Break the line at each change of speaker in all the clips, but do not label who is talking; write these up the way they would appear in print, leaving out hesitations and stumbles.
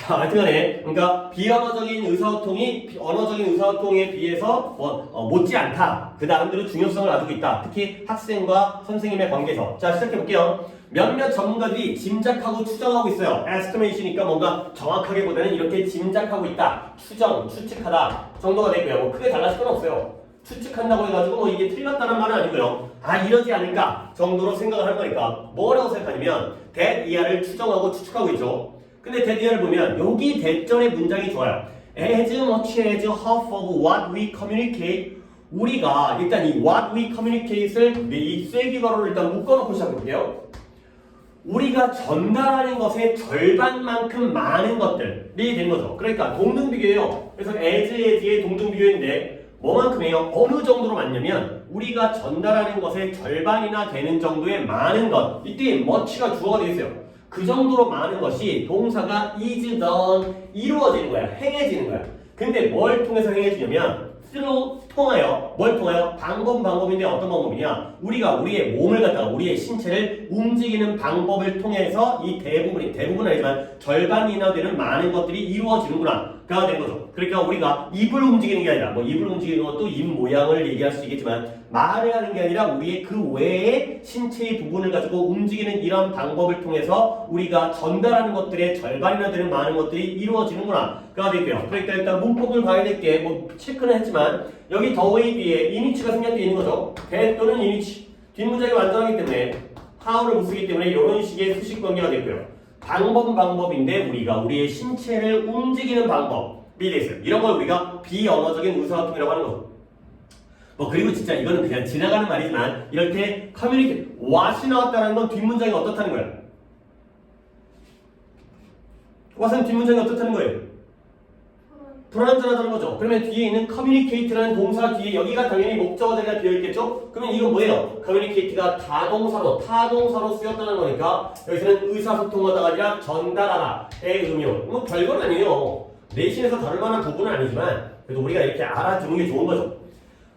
자, 하여튼간에 그러니까 비언어적인 의사소통이 언어적인 의사소통에 비해서 못지않다. 그 나름대로 중요성을 가지고 있다. 특히 학생과 선생님의 관계에서. 자, 시작해 볼게요. 몇몇 전문가들이 짐작하고 추정하고 있어요. estimation이니까 뭔가 정확하게보다는 이렇게 짐작하고 있다. 추정, 추측하다 정도가 되고요. 뭐 크게 달라질 건 없어요. 추측한다고 해가지고 뭐 이게 틀렸다는 말은 아니고요. 아, 이러지 않을까 정도로 생각을 하는 거니까 뭐라고 생각하냐면 that 이하를 추정하고 추측하고 있죠. 근데 that 이하를 보면 여기 대절의 문장이 좋아요. As much as half of what we communicate, 우리가 일단 이 what we communicate을 이 쐐기괄호를 일단 묶어놓고 시작해볼게요. 우리가 전달하는 것의 절반만큼 많은 것들이 되는 거죠. 그러니까 동등비교예요. 그래서 as의 동등비교인데 뭐만큼이에요? 어느 정도로 많냐면 우리가 전달하는 것의 절반이나 되는 정도의 많은 것. 이때 much가 주어가 되어 있어요. 그 정도로 많은 것이 동사가 is done 이루어지는 거야. 행해지는 거야. 근데 뭘 통해서 행해지냐면 through 통하여 뭘 통하여? 방법인데 어떤 방법이냐? 우리가 우리의 몸을 갖다가 우리의 신체를 움직이는 방법을 통해서 이 대부분은 아니지만 절반이나 되는 많은 것들이 이루어지는구나 가 되는 거죠. 그러니까 우리가 입을 움직이는 게 아니라 뭐 입을 움직이는 것도 입 모양을 얘기할 수 있겠지만 말을 하는 게 아니라 우리의 그 외의 신체의 부분을 가지고 움직이는 이런 방법을 통해서 우리가 전달하는 것들의 절반이나 되는 많은 것들이 이루어지는구나 가 되고요. 그러니까 일단 문법을 봐야 될 게 뭐 체크는 했지만 여기 더웨이 뒤에 이니치가 생략되어 있는 거죠. that 또는 이니치 뒷문장이 완전하기 때문에 how를 못 쓰기 때문에 이런 식의 수식 관계가 되고요. 방법인데 우리가 우리의 신체를 움직이는 방법이 되어 있어요. 이런 걸 우리가 비언어적인 의사소통이라고 하는 거죠. 뭐 그리고 진짜 이거는 그냥 지나가는 말이지만 이럴 때 커뮤니케이트 what이 나왔다는 건 뒷문장이 어떻다는 거예요? what은 뒷문장이 어떻다는 거예요? 불완전하다는 거죠. 그러면 뒤에 있는 communicate라는 동사 뒤에 여기가 당연히 목적어 자리가 비어있겠죠? 그러면 이건 뭐예요? communicate가 타동사로 쓰였다는 거니까 여기서는 의사소통하다가 아니라 전달하다의 의미로 뭐 별건 아니에요. 내신에서 다룰 만한 부분은 아니지만 그래도 우리가 이렇게 알아두는 게 좋은 거죠.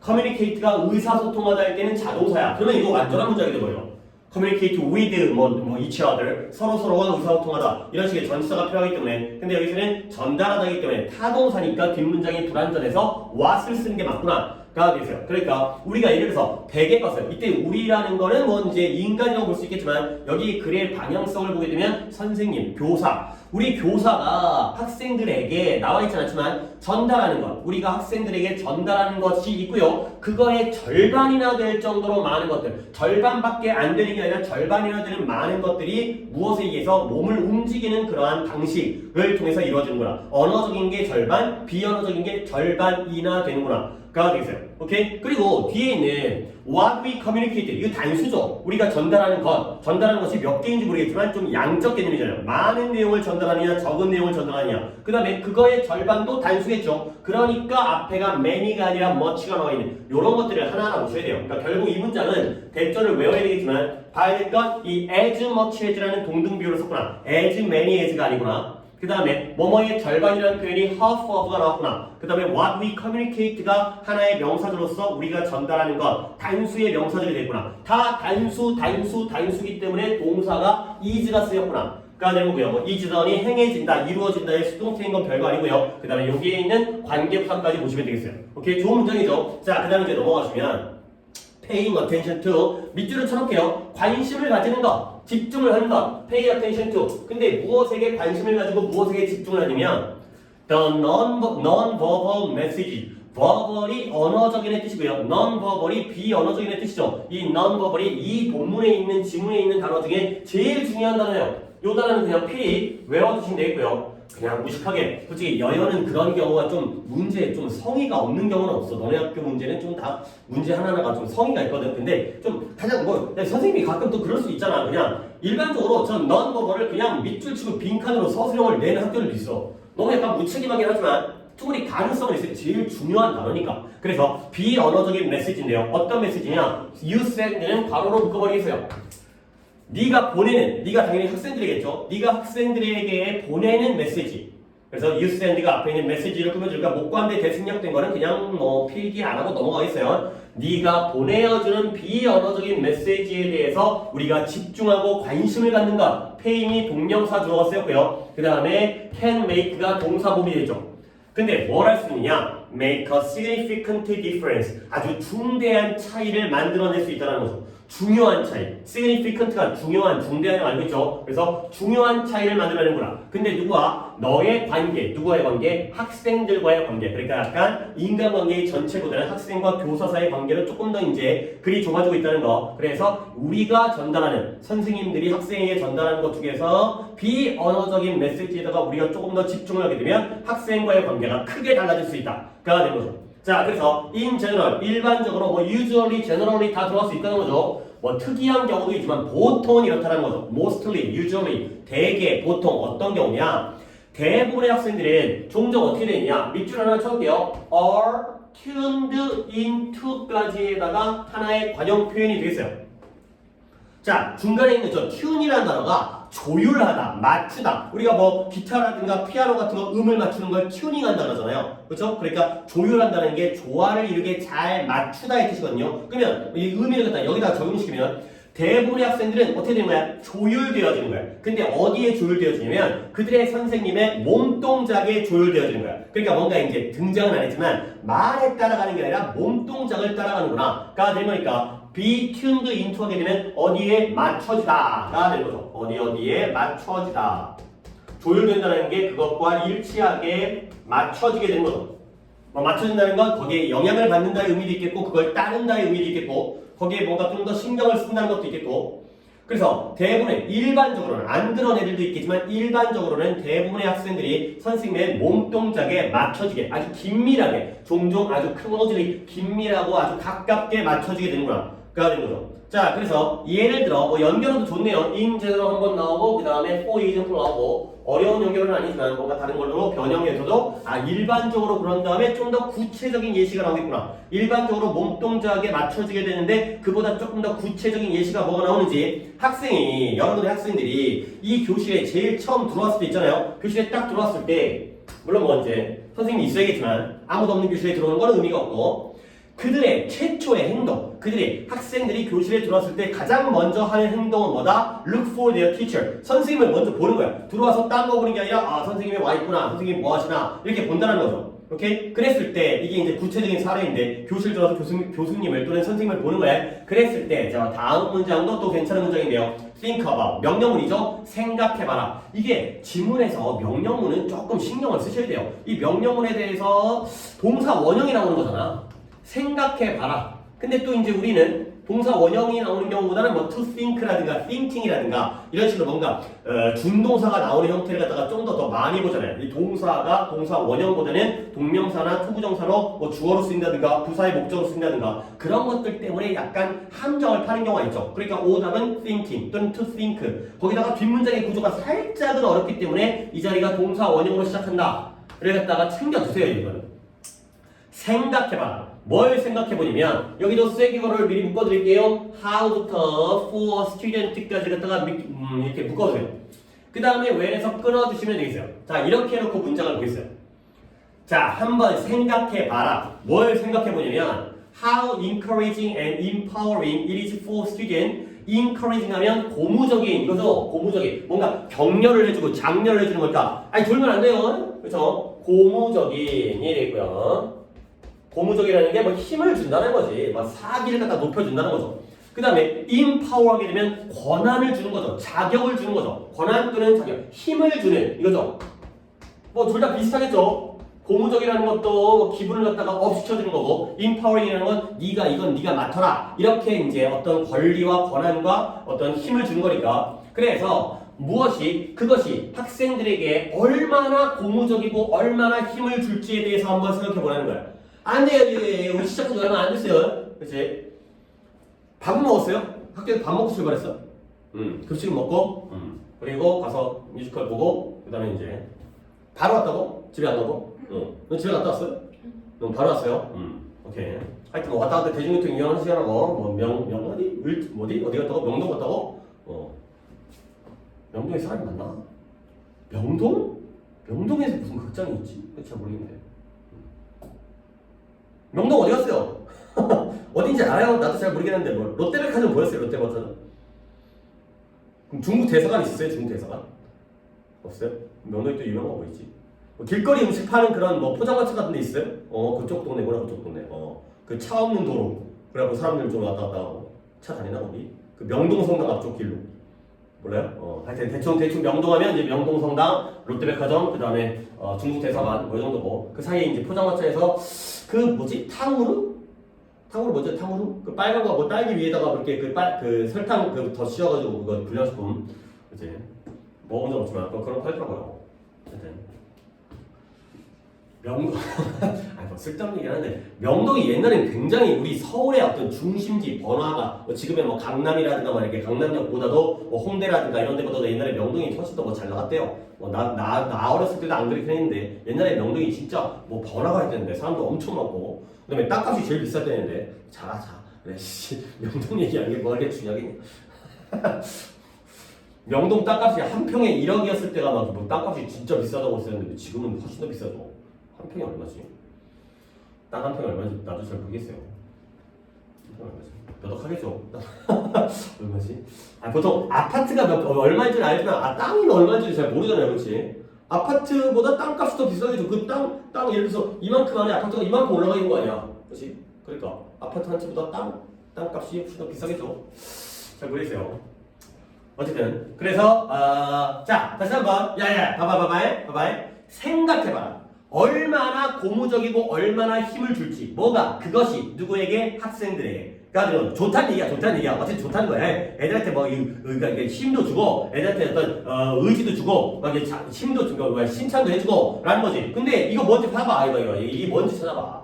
communicate가 의사소통하다 할 때는 자동사야. 그러면 이거 완전한 문장이 돼버려요. communicate with each other 서로와 의사소통하다 이런 식의 전치사가 필요하기 때문에 근데 여기서는 전달하다기 때문에 타동사니까 뒷문장이 불완전해서 what을 쓰는 게 맞구나 가 되어있어요. 그러니까 우리가 예를 들어서 대개 것을 이때 우리라는 거는 뭐 이제 인간이라고 볼 수 있겠지만 여기 글의 방향성을 보게 되면 선생님, 교사 우리 교사가 학생들에게 나와 있지 않지만 전달하는 것 우리가 학생들에게 전달하는 것이 있고요. 그거의 절반이나 될 정도로 많은 것들 절반밖에 안 되는 게 아니라 절반이나 되는 많은 것들이 무엇에 의해서 몸을 움직이는 그러한 방식을 통해서 이루어지는구나. 언어적인 게 절반, 비언어적인 게 절반이나 되는구나 가 되겠어요. 오케이? 그리고 뒤에 있는 what we communicate 이거 단수죠. 우리가 전달하는 것이 몇 개인지 모르겠지만 좀 양적 개념이잖아요. 많은 내용을 전달하느냐 적은 내용을 전달하느냐 그 다음에 그거의 절반도 단수겠죠. 그러니까 앞에가 many가 아니라 much가 나와 있는 이런 것들을 하나하나 보셔야 돼요. 그러니까 결국 이 문장은 대절을 외워야 되겠지만 봐야 될 건 이 as much as라는 동등비호를 썼구나. as many as가 아니구나. 그 다음에 뭐뭐의 절반이라는 표현이 half of가 나왔구나. 그 다음에 what we communicate가 하나의 명사로서 우리가 전달하는 것 단수의 명사들이 됐구나. 다 단수기 때문에 동사가 is가 쓰였구나 가 되고요. 뭐 is done이 행해진다, 이루어진다의 수동태인 건 별거 아니고요. 그 다음에 여기에 있는 관계부사까지 보시면 되겠어요. 오케이, 좋은 문장이죠. 자, 그 다음에 이제 넘어가시면 paying attention to 밑줄을 쳐놓을게요. 관심을 가지는 것, 집중을 하는 것, pay attention to. 근데 무엇에게 관심을 가지고 무엇에게 집중을 하냐면 the non-verbal message. verbal이 언어적인의 뜻이고요. non-verbal이 비언어적인의 뜻이죠. 이 non-verbal이 이 본문에 있는 지문에 있는 단어 중에 제일 중요한 단어예요. 이 단어는 그냥 필히 외워두시면 되겠고요. 그냥 무식하게 솔직히 여연은 그런 경우가 좀 성의가 없는 경우는 없어. 너네 학교 문제는 좀 다 문제 하나하나가 좀 성의가 있거든. 근데 좀 가장 선생님이 가끔 또 그럴 수 있잖아. 그냥 일반적으로 전 non-verbal을 그냥 밑줄 치고 빈칸으로 서술형을 내는 학교들도 있어. 너무 약간 무책임하긴 하지만 충분히 가능성은 있어요. 제일 중요한 단어니까. 그래서 비언어적인 메시지인데요. 어떤 메시지냐? You send는 괄호로 묶어버리겠어요. 네가 당연히 학생들이겠죠. 네가 학생들에게 보내는 메시지. 그래서 you send가 앞에 있는 메시지를 꾸며주니까 목관대 대생략된 거는 그냥 필기 안 하고 넘어가겠어요. 네가 보내어주는 비언어적인 메시지에 대해서 우리가 집중하고 관심을 갖는 것. pay이 동명사 주어가 쓰였고요. 그 다음에 can make가 동사범이 되죠. 근데 뭘 할 수 있느냐? make a significant difference. 아주 중대한 차이를 만들어낼 수 있다는 거죠. 중요한 차이. significant가 중요한, 중대한을 알고 있죠. 그래서 중요한 차이를 만들어내는구나. 근데 누구와? 너의 관계. 누구와의 관계? 학생들과의 관계. 그러니까 약간 인간관계의 전체보다는 학생과 교사 사이의 관계를 조금 더 이제 글이 좁아지고 있다는 거. 그래서 우리가 전달하는, 선생님들이 학생에게 전달하는 것 중에서 비언어적인 메시지에다가 우리가 조금 더 집중을 하게 되면 학생과의 관계가 크게 달라질 수 있다. 가 되는 거죠. 자, 그래서 in general, 일반적으로 뭐 usually, generally 다 들어갈 수 있다는 거죠. 뭐 특이한 경우도 있지만 보통은 이렇다는 거죠. mostly, usually, 대개, 보통 어떤 경우냐? 대부분의 학생들은 종종 어떻게 되느냐? 밑줄 하나 쳐볼게요. are tuned into까지에다가 하나의 관용 표현이 되겠어요. 자, 중간에 있는 저 tune이라는 단어가 조율하다, 맞추다. 우리가 뭐 기타라든가 피아노 같은 거 음을 맞추는 걸 튜닝한다 그러잖아요. 그렇죠? 그러니까 조율한다는 게 조화를 이렇게 잘 맞추다의 뜻이거든요. 그러면 이 의미를 갖다 여기다 적용시키면 대부분의 학생들은 어떻게 되는 거야? 조율되어지는 거야. 근데 어디에 조율되어지냐면 그들의 선생님의 몸동작에 조율되어지는 거야. 그러니까 뭔가 이제 등장은 안 했지만 말에 따라가는 게 아니라 몸동작을 따라가는구나. 가 되는 거니까 be tuned into 하게 되면 어디에 맞춰지다가 되는 거죠. 어디에 맞춰지다. 조율된다는 게 그것과 일치하게 맞춰지게 되는 거죠. 맞춰진다는 건 거기에 영향을 받는다의 의미도 있겠고 그걸 따른다의 의미도 있겠고 거기에 뭔가 좀 더 신경을 쓴다는 것도 있겠고 그래서 대부분의 일반적으로는 안 그런 애들도 있겠지만 일반적으로는 대부분의 학생들이 선생님의 몸동작에 맞춰지게 아주 긴밀하게 종종 아주 클로즈리 긴밀하고 아주 가깝게 맞춰지게 되는구나 가 되는 거죠. 자, 그래서 예를 들어 뭐 연결어도 좋네요. in general 한번 나오고 그 다음에 for example 나오고 어려운 연결은 아니지만 뭔가 다른 걸로 변형해서도 일반적으로 그런 다음에 좀 더 구체적인 예시가 나오겠구나. 일반적으로 몸동작에 맞춰지게 되는데 그보다 조금 더 구체적인 예시가 뭐가 나오는지 학생이 여러분의 학생들이 이 교실에 제일 처음 들어왔을 때 있잖아요. 교실에 딱 들어왔을 때 물론 뭐 이제 선생님이 있어야겠지만 아무도 없는 교실에 들어오는 건 의미가 없고 그들의 최초의 행동, 그들이 학생들이 교실에 들어왔을 때 가장 먼저 하는 행동은 뭐다? Look for their teacher. 선생님을 먼저 보는 거야. 들어와서 딴 거 보는 게 아니라 선생님이 와 있구나, 선생님이 뭐 하시나 이렇게 본다는 거죠. 오케이? 그랬을 때 이게 이제 구체적인 사례인데 교실 들어와서 교수님을 또는 선생님을 보는 거야. 그랬을 때 자, 다음 문장도 또 괜찮은 문장인데요. Think about. 명령문이죠. 생각해봐라. 이게 지문에서 명령문은 조금 신경을 쓰셔야 돼요. 이 명령문에 대해서 동사 원형이 나오는 거잖아. 생각해봐라. 근데 또 이제 우리는 동사 원형이 나오는 경우보다는 뭐 to think라든가 thinking 이라든가 이런 식으로 뭔가 준동사가 나오는 형태를 갖다가 좀 더 많이 보잖아요. 이 동사가 동사 원형보다는 동명사나 투부정사로 뭐 주어로 쓰인다든가 부사의 목적으로 쓰인다든가 그런 것들 때문에 약간 함정을 파는 경우가 있죠. 그러니까 오답은 thinking 또는 to think 거기다가 뒷문장의 구조가 살짝은 어렵기 때문에 이 자리가 동사 원형으로 시작한다. 그래 갖다가 챙겨두세요. 이거는 생각해봐라. 뭘 생각해보냐면 여기도 쐐기거를 미리 묶어드릴게요. how부터 for student까지 갖다가 이렇게 묶어주세요. 그 다음에 where에서 끊어주시면 되겠어요. 자, 이렇게 해놓고 문장을 보겠어요. 자, 한번 생각해봐라. 뭘 생각해보냐면 how encouraging and empowering it is for student. encouraging 하면 고무적인 이거죠. 고무적인 뭔가 격려를 해주고 장려를 해주는 걸까? 아니 졸면 안 돼요. 그렇죠? 고무적인이 되고요. 고무적이라는 게 뭐 힘을 준다는 거지. 막 사기를 갖다 높여준다는 거죠. 그 다음에 empower하게 되면 권한을 주는 거죠. 자격을 주는 거죠. 권한 또는 자격, 힘을 주는 이거죠. 뭐 둘 다 비슷하겠죠. 고무적이라는 것도 뭐 기분을 갖다가 업시켜주는 거고 empowering이라는 건 네가 이건 네가 맡아라. 이렇게 이제 어떤 권리와 권한과 어떤 힘을 주는 거니까. 그래서 그것이 학생들에게 얼마나 고무적이고 얼마나 힘을 줄지에 대해서 한번 생각해 보라는 거야. 안 돼요. 우리 시작한 지 얼마 안 됐어요. 그치? 밥은 먹었어요? 학교에서 밥 먹고 출발했어? 급식 먹고 그리고 가서 뮤지컬 보고 그 다음에 이제 바로 왔다고? 집에 안 가고? 너 집에 갔다 왔어요? 너 바로 왔어요? 오케이. 하여튼 뭐 왔다 갔다 대중교통 이용하는 시간하고 어디 갔다고? 명동 갔다고? 명동에 사람이 많나? 명동? 명동에서 무슨 극장이 있지? 잘 모르겠네. 명동 어디 갔어요? 어딘지 알아요? 나도 잘 모르겠는데 뭐 롯데백화점 보였어요? 롯데백화점? 그럼 중국 대사관 있었어요? 중국 대사관? 없어요? 명동에 또 유명한 거 뭐 있지? 뭐 길거리 음식 파는 그런 뭐 포장마차 같은 데 있어요? 그쪽 동네구나 그쪽 동네. 그 차 없는 도로. 그래갖고 사람들 좀 왔다 갔다 하고 차 다니나 거기? 그 명동성당 앞쪽 길로. 몰라요? 하여튼 대충 명동하면 이제 명동성당, 롯데백화점, 그 다음에 중국 대사관 뭐 이 정도고 그 사이에 이제 포장마차에서 그 뭐지? 탕후루? 탕후루 뭐죠? 탕후루? 그 빨간 거 뭐 딸기 위에다가 그렇게 그 설탕 더 씌워가지고 그거 불량식품 이제 먹은 적 없지만 또 그런 거 팔더라고요. 하여튼 명동 아니 뭐 쓸데없는 얘기 하는데 명동이 옛날에는 굉장히 우리 서울의 어떤 중심지 번화가 지금의 뭐 강남이라든가 뭐 이렇게 강남역보다도 뭐 홍대라든가 이런 데보다도 옛날에 명동이 훨씬 더 뭐 잘 나갔대요. 나 어렸을 때도 안 그렇긴 했는데 옛날에 명동이 진짜 뭐 번화가였는데 사람도 엄청 많고 그다음에 땅값이 제일 비쌌다는데 자 그래 씨 명동 얘기하는 게 뭐가 이렇게 중요하겠냐. 명동 땅값이 한 평에 1억이었을 때가 막 뭐 땅값이 진짜 비싸다고 했었는데 지금은 훨씬 더 비싸죠. 한 평이 얼마지? 땅 한 평이 얼마인지 나도 잘 모르겠어요. 한 평이 얼마지? 몇 억 하겠죠? 얼마지? 보통 아파트가 얼마인지는 알지만 땅이 얼마인지 잘 모르잖아요, 그렇지? 아파트보다 땅값이 더 비싸겠죠. 그 땅 예를 들어서 이만큼 안에 아파트가 이만큼 올라가 있는 거 아니야, 그렇지? 그러니까 아파트 한 채보다 땅값이 훨씬 더 비싸겠죠. 잘 모르겠어요. 어쨌든 그래서 자 다시 한번 야야 봐봐 생각해봐라. 얼마나 고무적이고 얼마나 힘을 줄지 그것이 누구에게 학생들에게 그러니까 좋다는 얘기야 어쨌든 좋다는 거야. 애들한테 뭐 그러니까 힘도 주고 애들한테 어떤 의지도 주고 막 힘도 주고 신창도 해주고 라는 거지. 근데 이거 뭔지 봐봐. 이게 뭔지 찾아봐.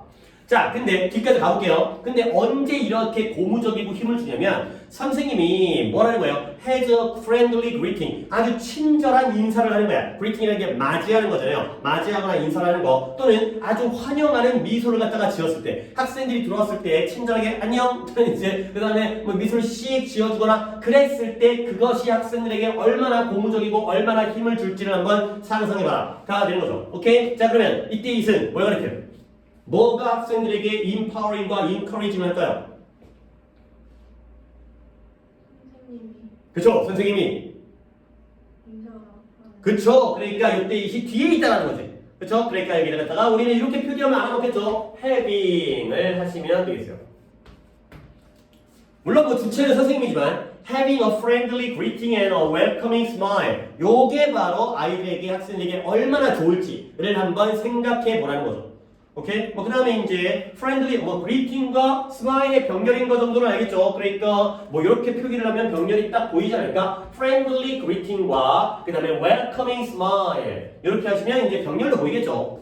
자, 근데 뒤까지 가볼게요. 근데 언제 이렇게 고무적이고 힘을 주냐면 선생님이 뭐라는 거예요? Has a friendly greeting. 아주 친절한 인사를 하는 거야. greeting이라는 게 맞이하는 거잖아요. 맞이하거나 인사를 하는 거 또는 아주 환영하는 미소를 갖다가 지었을 때 학생들이 들어왔을 때 친절하게 안녕 이제 그 다음에 뭐 미소를 씩 지어주거나 그랬을 때 그것이 학생들에게 얼마나 고무적이고 얼마나 힘을 줄지를 한번 상상해봐라. 다 되는 거죠. 오케이? 자 그러면 이때 이승 뭘 가르쳐요? 뭐가 학생들에게 empowering과 encouraging 할까요?
선생님이
그쵸? 선생님이 그쵸? 그러니까 이때 이시 뒤에 있다는 거지. 그쵸? 그러니까 여기를 갖다가 우리는 이렇게 표기하면 알아먹겠죠? having을 하시면 되겠어요. 물론 뭐 주체는 선생님이지만 having a friendly greeting and a welcoming smile 요게 바로 아이들에게 학생에게 얼마나 좋을지를 한번 생각해 보라는 거죠. 오케이? 그 다음에 이제 friendly, greeting과 smile의 병렬인 거 정도는 알겠죠? 그러니까 이렇게 표기를 하면 병렬이 딱 보이지 않을까? friendly greeting과 그 다음에 welcoming smile 이렇게 하시면 이제 병렬로 보이겠죠?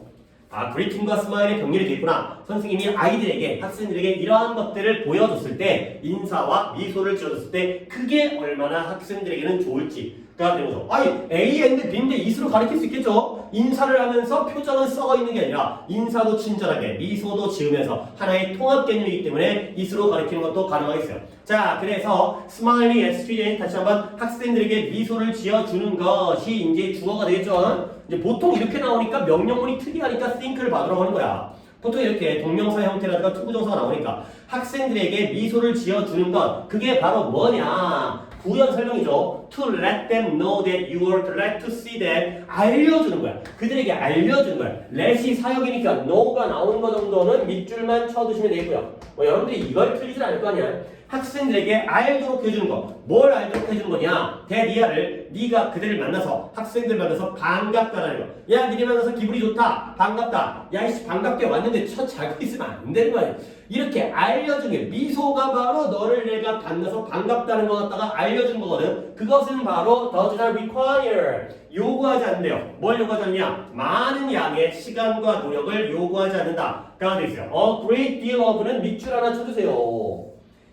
greeting과 smile의 병렬이 되겠구나. 선생님이 아이들에게, 학생들에게 이러한 것들을 보여줬을 때 인사와 미소를 지어줬을 때 그게 얼마나 학생들에게는 좋을지가 되는 거죠. A and B인데 이수로 가리킬 수 있겠죠? 인사를 하면서 표정은 썩어 있는 게 아니라 인사도 친절하게 미소도 지으면서 하나의 통합 개념이기 때문에 이수로 가리키는 것도 가능하겠어요. 자, 그래서 smiling at student 다시 한번 학생들에게 미소를 지어주는 것이 이제 주어가 되겠죠? 이제 보통 이렇게 나오니까 명령문이 특이하니까 think를 받으라고 하는 거야. 보통 이렇게 동명사 형태라든가 투부정사가 나오니까 학생들에게 미소를 지어주는 것 그게 바로 뭐냐? 부연 설명이죠. To let them know that you are glad to see them. 알려주는 거야. 그들에게 알려주는 거야. let이 사역이니까 know가 나오는 거 정도는 밑줄만 쳐두시면 되고요. 여러분들이 이걸 틀리진 않을 거 아니야. 학생들에게 알도록 해주는 거. 뭘 알도록 해주는 거냐? 대리아를 네가 그들을 만나서 학생들 만나서 반갑다라는 거. 야, 니네 만나서 기분이 좋다. 반갑다. 야, 이씨 반갑게 왔는데 쳐 자고 있으면 안 되는 거 아니야. 이렇게 알려준 게 미소가 바로 너를 내가 만나서 반갑다는 거 갖다가 알려준 거거든. 그것은 바로 does not require 요구하지 않는데요. 뭘 요구하지 않느냐? 많은 양의 시간과 노력을 요구하지 않는다가 되어 있어요. A great deal of는 밑줄 하나 쳐주세요.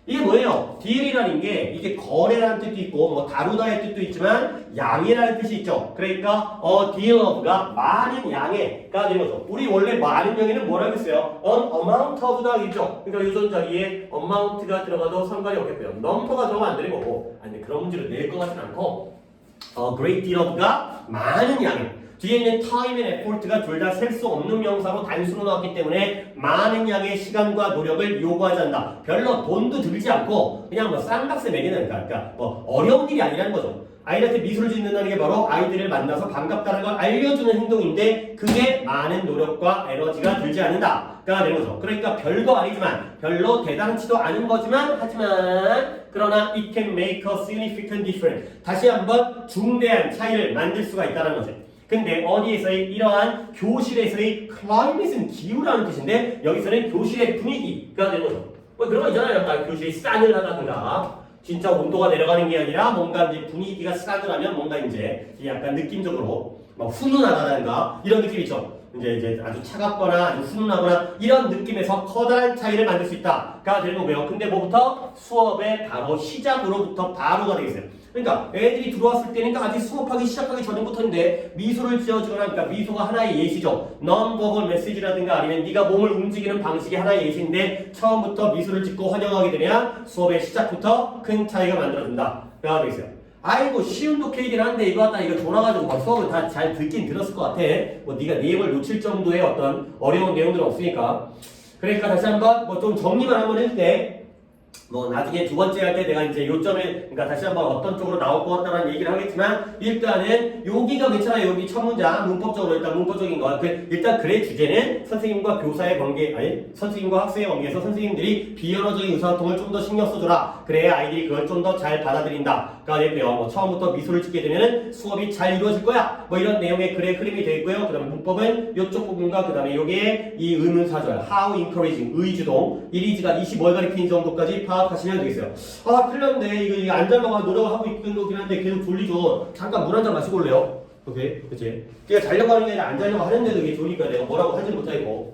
이게 뭐예요? deal이라는 게 이게 거래라는 뜻도 있고 다루다의 뜻도 있지만 양이라는 뜻이 있죠. 그러니까 deal of가 많은 양의가 되는 거죠. 우리 원래 많은 양에는 뭐라고 했어요? an amount of다 있죠. 그러니까 유전자기에 amount가 들어가도 상관이 없겠고요. number가 들어가면 안 되는 거고. 아니 그런 문제를 낼 것 같진 않고 great deal of가 많은 양의 뒤에 있는 time and effort가 둘 다 셀 수 없는 명사로 단수로 나왔기 때문에 많은 양의 시간과 노력을 요구하지 않는다. 별로 돈도 들지 않고 그냥 뭐 쌍값에 매기는 그러니까 뭐 어려운 일이 아니라는 거죠. 아이들한테 미소를 짓는다는 게 바로 아이들을 만나서 반갑다는 걸 알려주는 행동인데 그게 많은 노력과 에너지가 들지 않는다가 되는 거죠. 그러니까 별거 아니지만 별로 대단치도 않은 거지만 하지만 그러나 it can make a significant difference. 다시 한번 중대한 차이를 만들 수가 있다는 거죠. 근데 어디에서의 이러한 교실에서의 climate는 기후라는 뜻인데 여기서는 교실의 분위기가 되는 거죠. 뭐 그런 거 있잖아요. 약간 교실이 싸늘하다든가 진짜 온도가 내려가는 게 아니라 뭔가 이제 분위기가 싸늘하면 뭔가 이제 약간 느낌적으로 막 훈훈하다든가 이런 느낌이 있죠. 이제 아주 차갑거나 아주 훈훈하거나 이런 느낌에서 커다란 차이를 만들 수 있다가 되는 거고요. 근데 뭐부터? 수업의 바로 시작으로부터 바로가 되겠어요. 그러니까 애들이 들어왔을 때니까 아직 수업하기 시작하기 전부터인데 미소를 지어주거나 그러니까 미소가 하나의 예시죠. non-verbal 메시지라든가 아니면 네가 몸을 움직이는 방식이 하나의 예시인데 처음부터 미소를 짓고 환영하게 되면 수업의 시작부터 큰 차이가 만들어진다. 가 되겠어요. 아이고 쉬운 독해이긴 한데 이거 갖다 이거 돌아가지고 막 수업을 다 잘 듣긴 들었을 것 같아. 뭐 네가 내용을 놓칠 정도의 어떤 어려운 내용들은 없으니까. 그러니까 다시 한번 뭐 좀 정리만 한번 해줄게. 뭐 나중에 두 번째 할 때 내가 이제 요점에 그러니까 다시 한번 어떤 쪽으로 나올 것 같다는 얘기를 하겠지만 일단은 여기가 괜찮아요. 여기 첫 문장 문법적으로 일단 문법적인 거 일단 글의 주제는 선생님과 교사의 관계 아니 선생님과 학생의 관계에서 선생님들이 비언어적인 의사소통을 좀 더 신경 써줘라. 그래야 아이들이 그걸 좀 더 잘 받아들인다가 되고요. 뭐 처음부터 미소를 짓게 되면은 수업이 잘 이루어질 거야. 뭐 이런 내용의 글의 흐름이 되어 있고요. 그다음에 문법은 이쪽 부분과 그다음에 여기에 이 의문사절 how encouraging 의주동 이리지가 이시 뭘 가리키는 정도까지 파악하시면 되겠어요. 아 틀렸네. 이거 안 자려고 노력을 하고 있는 거긴 한데 계속 졸리죠. 잠깐 물 한 잔 마시고 올래요? 오케이 그치? 내가 자려고 하는 게 아니라 안 자려고 하는데도 이게 졸리니까 내가 뭐라고 하지 못하고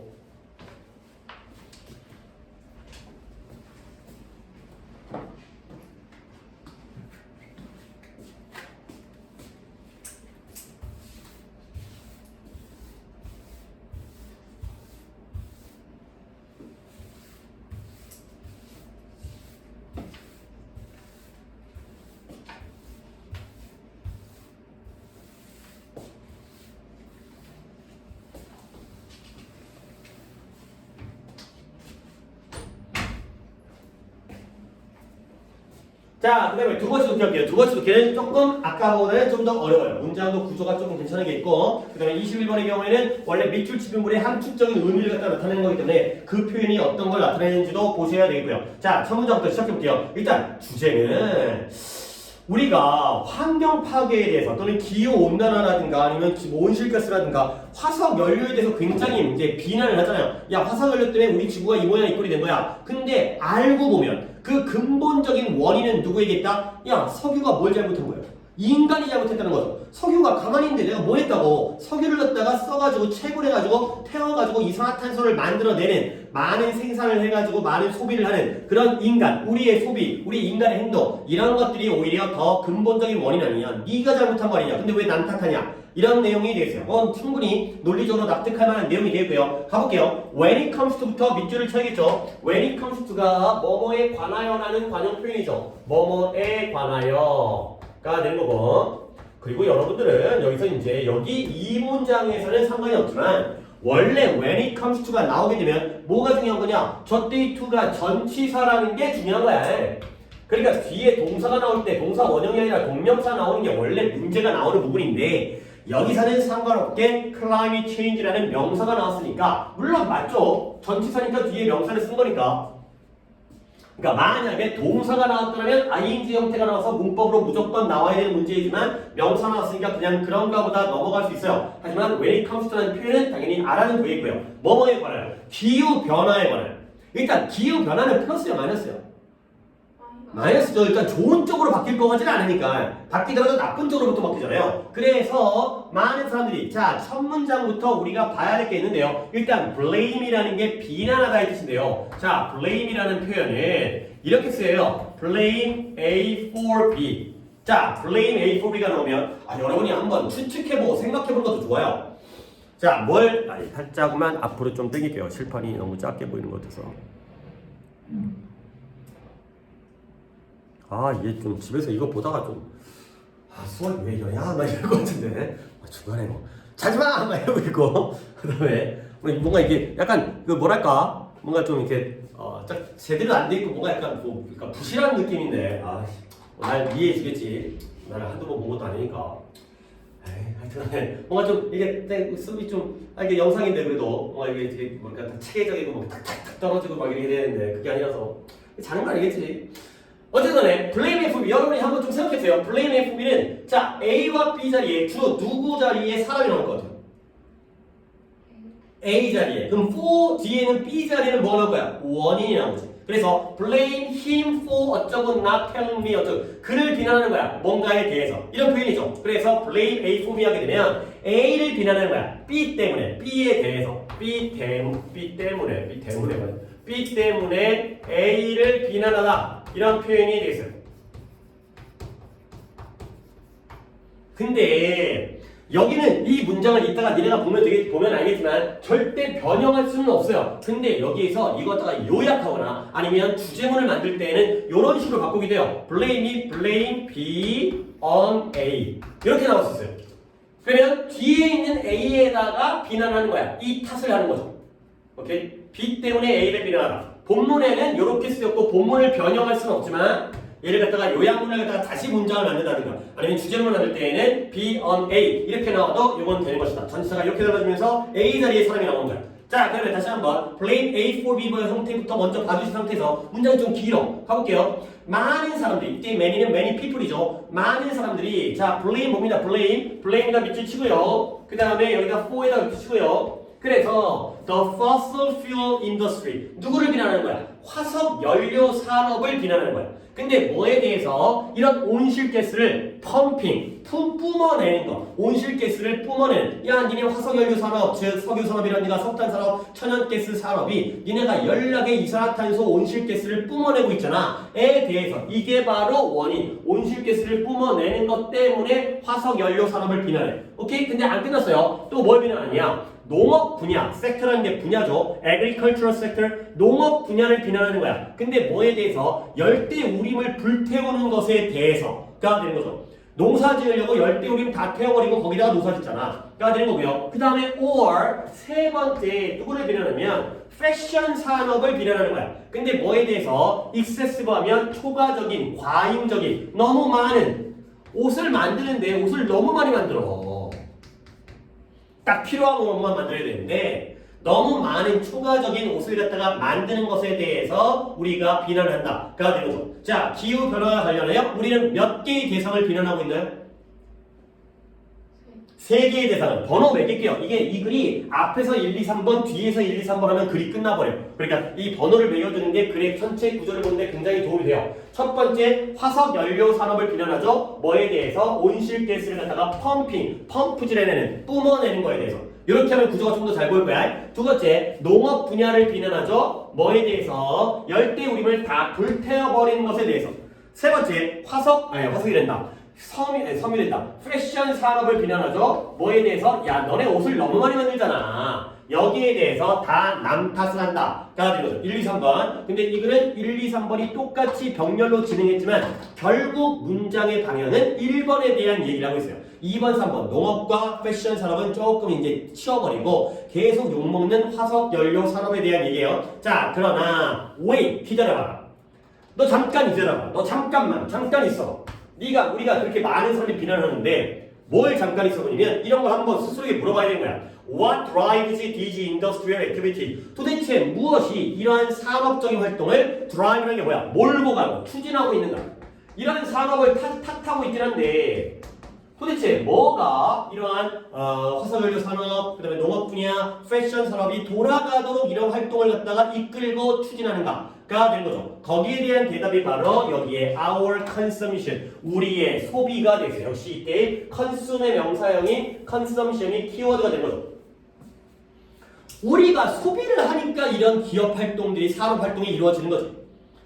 자, 그 다음에 두 번째 독해 할게요. 두 번째 독해는 조금 아까보다는 좀 더 어려워요. 문장도 구조가 조금 괜찮은 게 있고 그 다음에 21번의 경우에는 원래 밑줄 지분물의 함축적인 의미를 갖다 나타내는 거기 때문에 그 표현이 어떤 걸 나타내는지도 보셔야 되고요. 자, 첫 문장부터 시작해볼게요. 일단 주제는 우리가 환경 파괴에 대해서 또는 기후온난화라든가 아니면 온실가스라든가 화석 연료에 대해서 굉장히 이제 비난을 하잖아요. 야, 화석 연료 때문에 우리 지구가 이 모양 이 꼴이 된 거야. 근데 알고 보면 그 근본적인 원인은 누구에게 있다? 야, 석유가 뭘 잘못한 거예요? 인간이 잘못했다는 거죠. 석유가 가만히 있는데 내가 뭐 했다고? 석유를 갖다가 써가지고 채굴해가지고 태워가지고 이산화탄소를 만들어내는 많은 생산을 해가지고 많은 소비를 하는 그런 인간, 우리의 소비, 우리 인간의 행동 이런 것들이 오히려 더 근본적인 원인 아니냐? 네가 잘못한 거 아니냐? 근데 왜 난 탓하냐? 이런 내용이 되겠어요. 충분히 논리적으로 납득할 만한 내용이 되고요. 가볼게요. When it comes to부터 밑줄을 쳐야겠죠. When it comes to가 뭐뭐에 관하여라는 관용 표현이죠. 뭐뭐에 관하여가 되는 거고. 그리고 여러분들은 여기서 이제 여기 이 문장에서는 상관이 없지만 원래 when it comes to가 나오게 되면 뭐가 중요한 거냐? 저 때의 to가 전치사라는 게 중요한 거야. 그러니까 뒤에 동사가 나올 때 동사 원형이 아니라 동명사 나오는 게 원래 문제가 나오는 부분인데 여기서는 상관없게 climate change라는 명사가 나왔으니까 물론 맞죠. 전치사니까 뒤에 명사를 쓴 거니까. 그러니까 만약에 동사가 나왔다면 ing 형태가 나와서 문법으로 무조건 나와야 되는 문제이지만 명사 나왔으니까 그냥 그런가 보다 넘어갈 수 있어요. 하지만 when it comes to라는 표현은 당연히 알아는 되겠고요. 뭐뭐에 관하여? 기후변화에 관하여. 일단 기후변화는 플러스야 마이너스요? 마이너스죠. 일단 좋은 쪽으로 바뀔 것 같지는 않으니까 바뀌더라도 나쁜 쪽으로부터 바뀌잖아요. 그래서 많은 사람들이 자, 첫 문장부터 우리가 봐야 될 게 있는데요. 일단 blame이라는 게 비난하다의 뜻인데요. 자, blame이라는 표현은 이렇게 쓰여요. blame A for B. 자, blame A for B가 나오면 여러분이 한번 추측해보고 생각해보는 것도 좋아요. 자, 살짝만 앞으로 좀 당길게요. 칠판이 너무 작게 보이는 것 같아서. 이게 좀 집에서 이거 보다가 좀 수학이 왜 이러냐 막 이럴 것 같은데 중간에 뭐 자지마! 막 이러고 있고 그 다음에 뭔가 이게 약간 그 뭐랄까 뭔가 좀 이렇게 딱 제대로 안 돼 있고 뭔가 약간 뭐 그러니까 부실한 느낌인데 날 이해해주겠지. 나를 한두 번 본 것도 아니니까. 에이, 하여튼 뭔가 좀 이게 수업이 좀 이게 영상인데 그래도 뭔가 이게 되게 뭔가 체계적이고 막 탁탁탁 떨어지고 막 이렇게 해야 되는데 그게 아니라서 장난 아니겠지. 어쨌든 간에 블레임 FB 여러분이 한번 좀 생각해보세요. 블레임 FB는 자 A와 B 자리에 주로 누구 자리에 사람이 나올 것 같아요? A 자리에. 그럼 for 뒤에는 B 자리에는 뭐가 나올 거야? 원인이 나오지. 그래서 blame him for 어쩌고 not telling me 어쩌고 그를 비난하는 거야. 뭔가에 대해서. 이런 표현이죠. 그래서 blame A for B 하게 되면 A를 비난하는 거야. B 때문에. B에 대해서. B 때문에 A를 비난하다. 이런 표현이 되겠어요. 근데 여기는 이 문장을 이따가 니네가 보면 알겠지만 절대 변형할 수는 없어요. 근데 여기에서 이거 갖다가 요약하거나 아니면 주제문을 만들 때는 이런 식으로 바꾸게 돼요. blame B on A 이렇게 나올 수 있어요. 그러면 뒤에 있는 A에다가 비난하는 거야. 이 탓을 하는 거죠. 오케이? B 때문에 A를 비난하다. 본문에는 이렇게 쓰였고 본문을 변형할 수는 없지만 얘를 갖다가 요약문을 갖다가 다시 문장을 만든다든가 아니면 주제문을 만들 때에는 B on A 이렇게 나와도 이건 되는 것이다. 전치사가 이렇게 달라지면서 A 자리에 사람이 나오는 거야. 자, 그러면 다시 한번 blame A for B의 형태부터 먼저 봐주신 상태에서 문장이 좀 길어. 가볼게요. 많은 사람들이 이때 many는 many people이죠. 많은 사람들이 자 blame 뭡니다. blame에다 밑줄 치고요. 그 다음에 여기다 for에다 밑줄 치고요. 그래서 the fossil fuel industry 누구를 비난하는 거야? 화석 연료 산업을 비난하는 거야. 근데 뭐에 대해서 이런 온실가스를 펌핑, 뿜어내는 거 온실가스를 뿜어내는 야 니네 화석연료 산업, 즉 석유산업이라든가 석탄산업, 천연가스 산업이 니네가 연락에 이산화탄소 온실가스를 뿜어내고 있잖아 에 대해서 이게 바로 원인 온실가스를 뿜어내는 것 때문에 화석연료 산업을 비난해. 오케이? 근데 안 끝났어요. 또 뭘 비난하냐? 농업 분야, 섹터라는 게 분야죠. agricultural sector, 농업 분야를 비난하는 거야. 근데 뭐에 대해서? 열대우림을 불태우는 것에 대해서가 되는 거죠. 농사 지으려고 열대우림 다 태워버리고 거기다가 농사 짓잖아. 가 되는 거고요. 그 다음에 or 세 번째 누구를 비난하면 패션 산업을 비난하는 거야. 근데 뭐에 대해서? excessive 하면 초과적인, 과잉적인, 너무 많은 옷을 만드는데 옷을 너무 많이 만들어. 딱 필요한 것만 만들어야 되는데 너무 많은 추가적인 옷을 갖다가 만드는 것에 대해서 우리가 비난한다. 가 되는 거죠. 자, 기후변화와 관련하여 우리는 몇 개의 대상을 비난하고 있나요? 세 개의 대상을 번호 매길게요. 이게 이 글이 앞에서 1, 2, 3번 뒤에서 1, 2, 3번 하면 글이 끝나버려요. 그러니까 이 번호를 매겨주는 게 글의 전체 구조를 보는데 굉장히 도움이 돼요. 첫 번째 화석연료 산업을 비난하죠. 뭐에 대해서? 온실가스를 갖다가 펌프질해내는 뿜어내는 거에 대해서. 이렇게 하면 구조가 좀 더 잘 보일 거야. 두 번째 농업 분야를 비난하죠. 뭐에 대해서? 열대우림을 다 불태워버리는 것에 대해서. 세 번째 화석이란다. 섬유된다. 패션 산업을 비난하죠. 뭐에 대해서? 야 너네 옷을 너무 많이 만들잖아. 여기에 대해서 다 남 탓을 한다. 가 되는 거죠. 1, 2, 3번. 근데 이 글은 1, 2, 3번이 똑같이 병렬로 진행했지만 결국 문장의 방향은 1번에 대한 얘기를 하고 있어요. 2번, 3번 농업과 패션 산업은 조금 이제 치워버리고 계속 욕먹는 화석연료 산업에 대한 얘기예요. 자, 그러나 wait, 기다려봐. 너 잠깐 기다려봐. 너 잠깐 있어. 우리가 그렇게 많은 사람이 비난하는데 뭘 잠깐 있어보냐면 이런 걸 한번 스스로에게 물어봐야 되는 거야. What drives this industrial activity? 도대체 무엇이 이러한 산업적인 활동을 drive라는 게 뭐야? 몰고 가고 추진하고 있는가? 이러한 산업을 탓하고 있긴 한데 도대체 뭐가 이러한 화석연료 산업, 그 다음에 농업 분야, 패션 산업이 돌아가도록 이런 활동을 갖다가 이끌고 추진하는가가 되는 거죠. 거기에 대한 대답이 바로 여기에 our consumption, 우리의 소비가 되겠어요. 역시 이때 consume의 명사형인 consumption이 키워드가 되는 거죠. 우리가 소비를 하니까 이런 기업 활동들이 산업 활동이 이루어지는 거죠.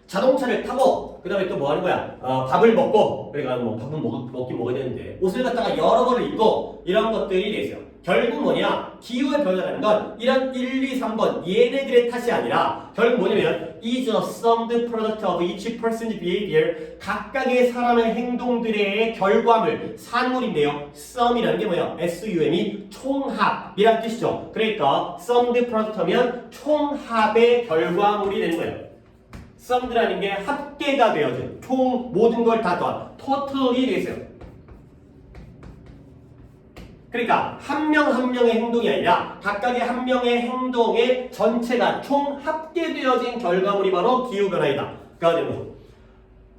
자동차를 타고 그 다음에 또 뭐 하는 거야? 밥을 먹고 그러니까 뭐 밥은 먹긴 먹어야 되는데 옷을 갖다가 여러 벌을 입고 이런 것들이 돼 있어요. 결국 뭐냐? 기후의 변화라는 건 이런 1, 2, 3번 얘네들의 탓이 아니라 결국 뭐냐면 is a summed product of each person's behavior 각각의 사람의 행동들의 결과물, 산물인데요. sum이라는 게 뭐예요? SUM이 총합이라는 뜻이죠. 그러니까 summed product 하면 총합의 결과물이 되는 거예요. sumed라는 게 합계가 되어진 총 모든 걸 다 더한 total이 되겠어요. 그러니까 한 명 한 명의 행동이 아니라 각각의 한 명의 행동의 전체가 총 합계되어진 결과물이 바로 기후변화이다. 가 되는 거죠.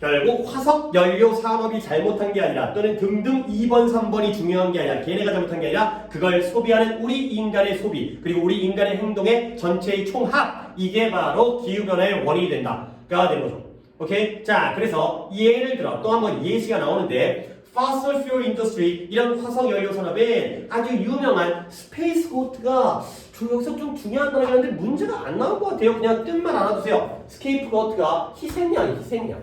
결국 화석 연료 산업이 잘못한 게 아니라 또는 등등 2번, 3번이 중요한 게 아니라 걔네가 잘못한 게 아니라 그걸 소비하는 우리 인간의 소비 그리고 우리 인간의 행동의 전체의 총합 이게 바로 기후변화의 원인이 된다. 가 되는 거죠. 오케이? 자, 그래서 예를 들어 또 한 번 예시가 나오는데 fossil fuel industry 이런 화석 연료 산업에 아주 유명한 스페이스 고트가 여기서 좀 중요한 단어가 있는데 문제가 안 나올 것 같아요. 그냥 뜻만 알아두세요. 스케이프 고트가 희생양이에요. 희생양.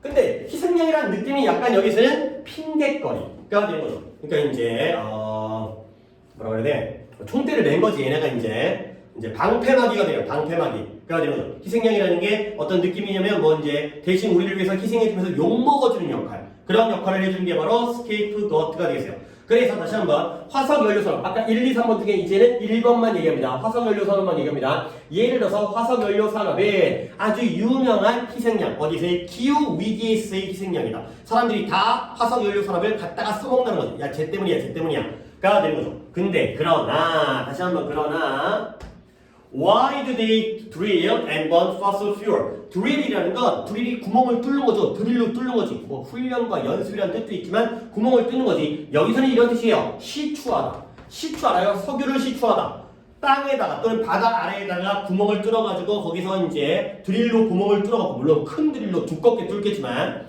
근데 희생양이라는 느낌이 약간 여기서는 핑계거리가 되는 거죠. 그러니까 이제 뭐라 그래야 돼? 총대를 낸 거지. 얘네가 이제 방패막이가 돼요. 방패막이가 되는 거죠. 희생양이라는 게 어떤 느낌이냐면 뭐 이제 대신 우리를 위해서 희생해주면서 욕먹어주는 역할 그런 역할을 해주는 게 바로 스케이프고트가 되겠어요. 그래서 다시 한번 화석연료산업 아까 1, 2, 3번 중에 이제는 1번만 얘기합니다. 화석연료산업만 얘기합니다. 예를 들어서 화석연료산업에 아주 유명한 희생양 어디서의 기후위기에서의 희생양이다. 사람들이 다 화석연료산업을 갖다가 써먹는다는 거죠. 야 쟤 때문이야 쟤 때문이야 가 되는 거죠. 근데 그러나 다시 한번 그러나 Why do they drill and burn fossil fuel? drill이라는 건 드릴이 구멍을 뚫는 거죠. 드릴로 뚫는 거지. 뭐 훈련과 연습이라는 뜻도 있지만 구멍을 뚫는 거지. 여기서는 이런 뜻이에요. 시추하다. 시추 알아요? 석유를 시추하다. 땅에다가 또는 바다 아래에다가 구멍을 뚫어가지고 거기서 이제 드릴로 구멍을 뚫어갖고 물론 큰 드릴로 두껍게 뚫겠지만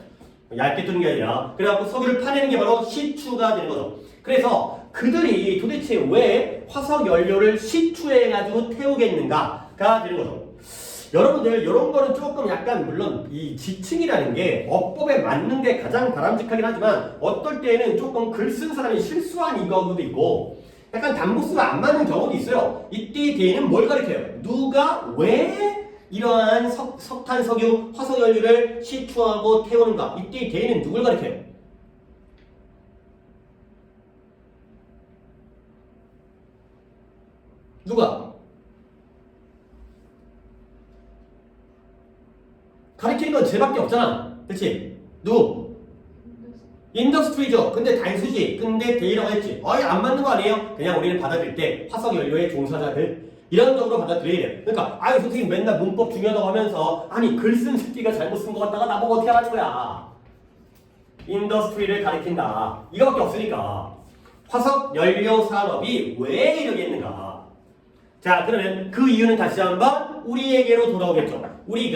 얇게 뚫는 게 아니라 그래갖고 석유를 파내는 게 바로 시추가 되는 거죠. 그래서 그들이 도대체 왜 화석 연료를 시추해가지고 태우겠는가가 되는 거죠. 여러분들 이런 거는 조금 약간 물론 이 지층이라는 게 어법에 맞는 게 가장 바람직하긴 하지만 어떨 때는 조금 글 쓴 사람이 실수한 이거도 있고 약간 담보수가 안 맞는 경우도 있어요. 이때 대는 뭘 가리켜요? 누가 왜 이러한 석탄, 석유, 화석 연료를 시추하고 태우는가? 이때 대는 누굴 가리켜요? 누가? 가리키는 건 쟤밖에 없잖아. 그치? 누구? 인더스트리죠. 근데 단수지. 근데 데이라고 했지. 안 맞는 거 아니에요? 그냥 우리는 받아들일 때 화석연료의 종사자들 이런 쪽으로 받아들여야 돼요. 그러니까 선생님 맨날 문법 중요하다고 하면서 아니 글 쓴 새끼가 잘못 쓴 거 같다가 나보고 어떻게 하라는 거야. 인더스트리를 가리킨다. 이거밖에 없으니까. 화석연료 산업이 왜 이러겠는가? 자, 그러면 그 이유는 다시 한번 우리에게로 돌아오겠죠. we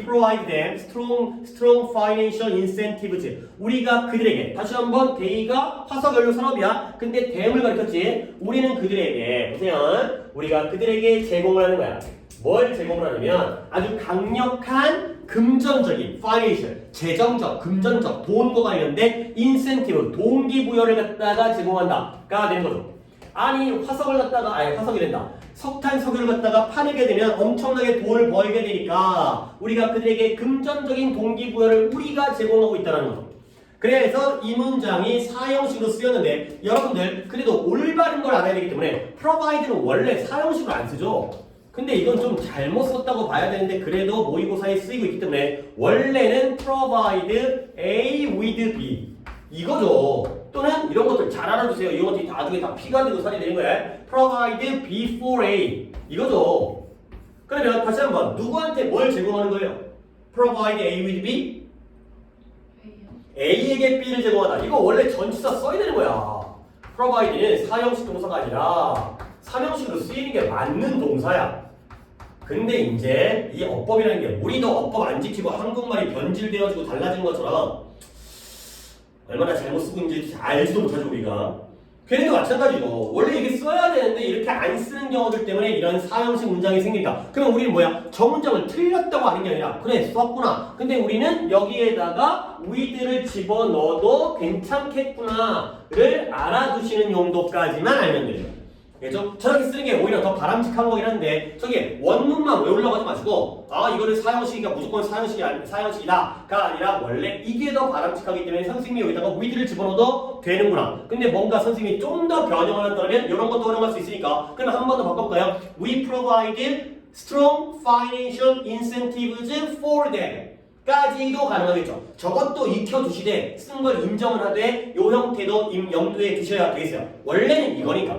provide them strong financial incentives. 우리가 그들에게 다시 한번 they가 화석연료 산업이야. 근데 them을 가르쳤지. 우리는 그들에게 보세요. 우리가 그들에게 제공을 하는 거야. 뭘 제공을 하냐면 아주 강력한 금전적인 financial 재정적, 금전적, 돈과 관련된 인센티브, 동기부여를 갖다가 제공한다가 되는 거죠. 아니 화석을 갖다가 화석이란다. 석탄, 석유를 갖다가 파내게 되면 엄청나게 돈을 벌게 되니까 우리가 그들에게 금전적인 동기부여를 우리가 제공하고 있다는 거죠. 그래서 이 문장이 사형식으로 쓰였는데 여러분들 그래도 올바른 걸 알아야 되기 때문에 provide는 원래 사형식으로 안 쓰죠. 근데 이건 좀 잘못 썼다고 봐야 되는데 그래도 모의고사에 쓰이고 있기 때문에 원래는 provide A with B 이거죠. 또는 이런 것들 잘 알아두세요. 이런 것들이 나중에 다 P가 되고 살이 되는 거예요. provide B for A 이거죠. 그러면 다시 한번 누구한테 뭘 제공하는 거예요? provide A with B? A에게 B를 제공하다. 이거 원래 전치사 써야 되는 거야. provide는 사형식 동사가 아니라 삼형식으로 쓰이는 게 맞는 동사야. 근데 이제 이 어법이라는 게 우리도 어법 안 지키고 한국말이 변질되어지고 달라진 것처럼 얼마나 잘못 쓰고 있는지 알지도 못하죠 우리가. 걔네도 마찬가지고 원래 이게 써야 되는데 이렇게 안 쓰는 경우들 때문에 이런 사형식 문장이 생긴다. 그러면 우리는 뭐야? 저 문장을 틀렸다고 하는 게 아니라 그래 썼구나. 근데 우리는 여기에다가 with를 집어넣어도 괜찮겠구나를 알아두시는 용도까지만 알면 돼요. 그죠? 저렇게 쓰는 게 오히려 더 바람직한 거긴 한데 저기 원문만 외우려고 하지 마시고 아 이거를 사형식이니까 무조건 사형식이다가 아니라 원래 이게 더 바람직하기 때문에 선생님이 여기다가 with를 집어넣어도 되는구나. 근데 뭔가 선생님이 좀 더 변형을 한다면 이런 것도 활용할 수 있으니까 그럼 한 번 더 바꿔볼까요? We provide strong financial incentives for them 까지도 가능하겠죠. 저것도 익혀두시되 쓴 걸 인정을 하되 요 형태도 염두에 두셔야 되겠어요. 원래는 이거니까.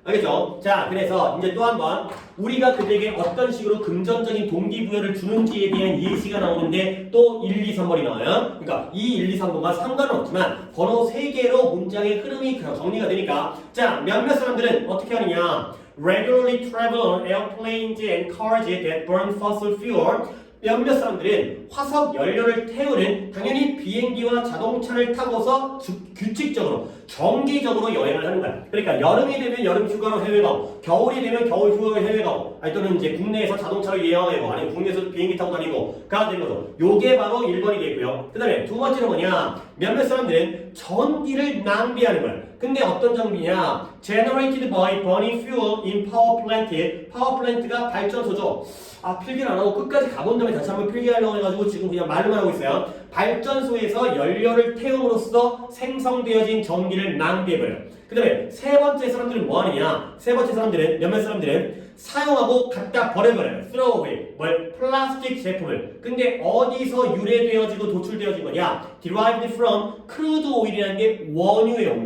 알겠죠? 자, 그래서 이제 또 한 번 우리가 그들에게 어떤 식으로 금전적인 동기부여를 주는지에 대한 예시가 나오는데 또 1, 2, 3번이 나와요. 그러니까 이 1, 2, 3번과 상관은 없지만 번호 3개로 문장의 흐름이 정리가 되니까 자, 몇몇 사람들은 어떻게 하느냐 regularly travel on airplanes and cars that burn fossil fuel 몇몇 사람들은 화석 연료를 태우는 당연히 비행기와 자동차를 타고서 규칙적으로 정기적으로 여행을 하는 거야. 그러니까 여름이 되면 여름 휴가로 해외 가고 겨울이 되면 겨울 휴가로 해외 가고 아니 또는 이제 국내에서 자동차로 여행하고 아니면 국내에서 비행기 타고 다니고 가 되는 거죠. 요게 바로 1번이 되고요. 그 다음에 두 번째는 뭐냐 몇몇 사람들은 전기를 낭비하는 거야. 근데 어떤 전기냐 generated by burning fuel in power plant 파워 플랜트가 발전소죠. 아 필기를 안 하고 끝까지 가본 다음에 다시 한번 필기하려고 해가지고 지금 그냥 말만 하고 있어요. 발전소에서 연료를 태움으로써 생성되어진 전기를 낭비해버려요. 그 다음에 세 번째 사람들은 뭐 하느냐 세 번째 사람들은 몇몇 사람들은 사용하고 갖다 버려버려요. throw away 뭘 플라스틱 제품을. 근데 어디서 유래되어지고 도출되어진 거냐 derived from crude oil이라는 게 원유예요.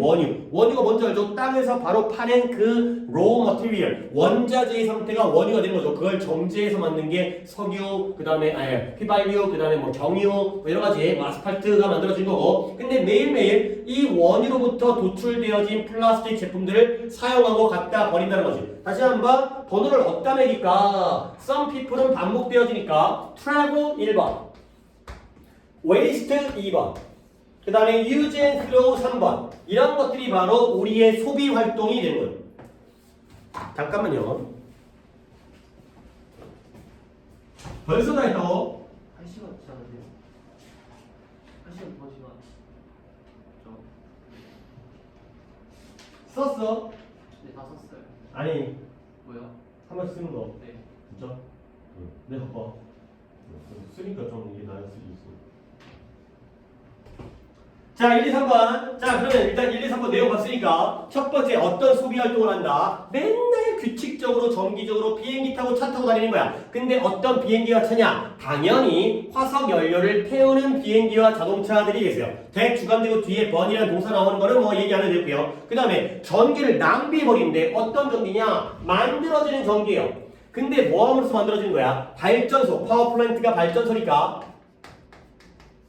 원유가 뭔지 알죠? 땅에서 바로 파낸 그 raw material 원자재의 상태가 원유가 되는 거죠. 그걸 정제해서 만든 게 석유 그 다음에 휘발유 그 다음에 뭐 경유 뭐 여러 가지 아스팔트가 만들어진 거고 근데 매일매일 이 원유로부터 도출되어진 플라스틱 제품들을 사용하고 갖다 버린다는 거지. 다시 한번 번호를 어디다 매길까? Some people은 반복되어지니까 travel 1번 waste 2번 그 다음에 use and throw 3번 이런 것들이 바로 우리의 소비 활동이 되는 거예요. 잠깐만요. 벌써 다 했다고?
1시간 지났는데요? 1시간 더 지났죠?
썼어?
네, 다 썼어요.
아니
뭐요?
한 번씩 쓰는 거
네.
진짜? 응. 네 봐봐 쓰니까 좀 이게 나을 수도 있어. 자 1, 2, 3번 자 그러면 일단 1, 2, 3번 내용 봤으니까 첫 번째 어떤 소비 활동을 한다 맨날 규칙적으로 정기적으로 비행기 타고 차 타고 다니는 거야. 근데 어떤 비행기와 차냐 당연히 화석 연료를 태우는 비행기와 자동차들이 계세요. 대주관되고 뒤에 번이라는 동사 나오는 거는 뭐 얘기 안 해도 되고요. 그 다음에 전기를 낭비해버리는데 어떤 전기냐 만들어지는 전기예요. 근데 뭐 함으로써 만들어지는 거야 발전소 파워플랜트가 발전소니까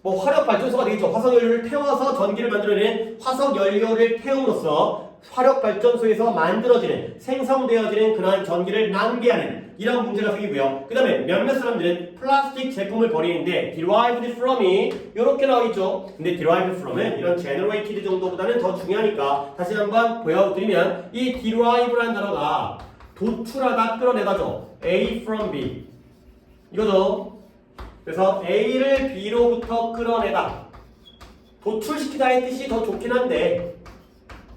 뭐 화력 발전소가 되겠죠. 화석 연료를 태워서 전기를 만들어내는 화석 연료를 태움으로써 화력 발전소에서 만들어지는 생성되어지는 그러한 전기를 낭비하는 이런 문제가 생기고요. 그 다음에 몇몇 사람들은 플라스틱 제품을 버리는데 derived from이 이렇게 나와있죠. 근데 derived from은 이런 generated 정도보다는 더 중요하니까 다시 한번 보여드리면 이 derive라는 단어가 도출하다 끌어내다죠. A from B 이거죠. 그래서 A를 B로부터 끌어내다 도출시키다의 뜻이 더 좋긴 한데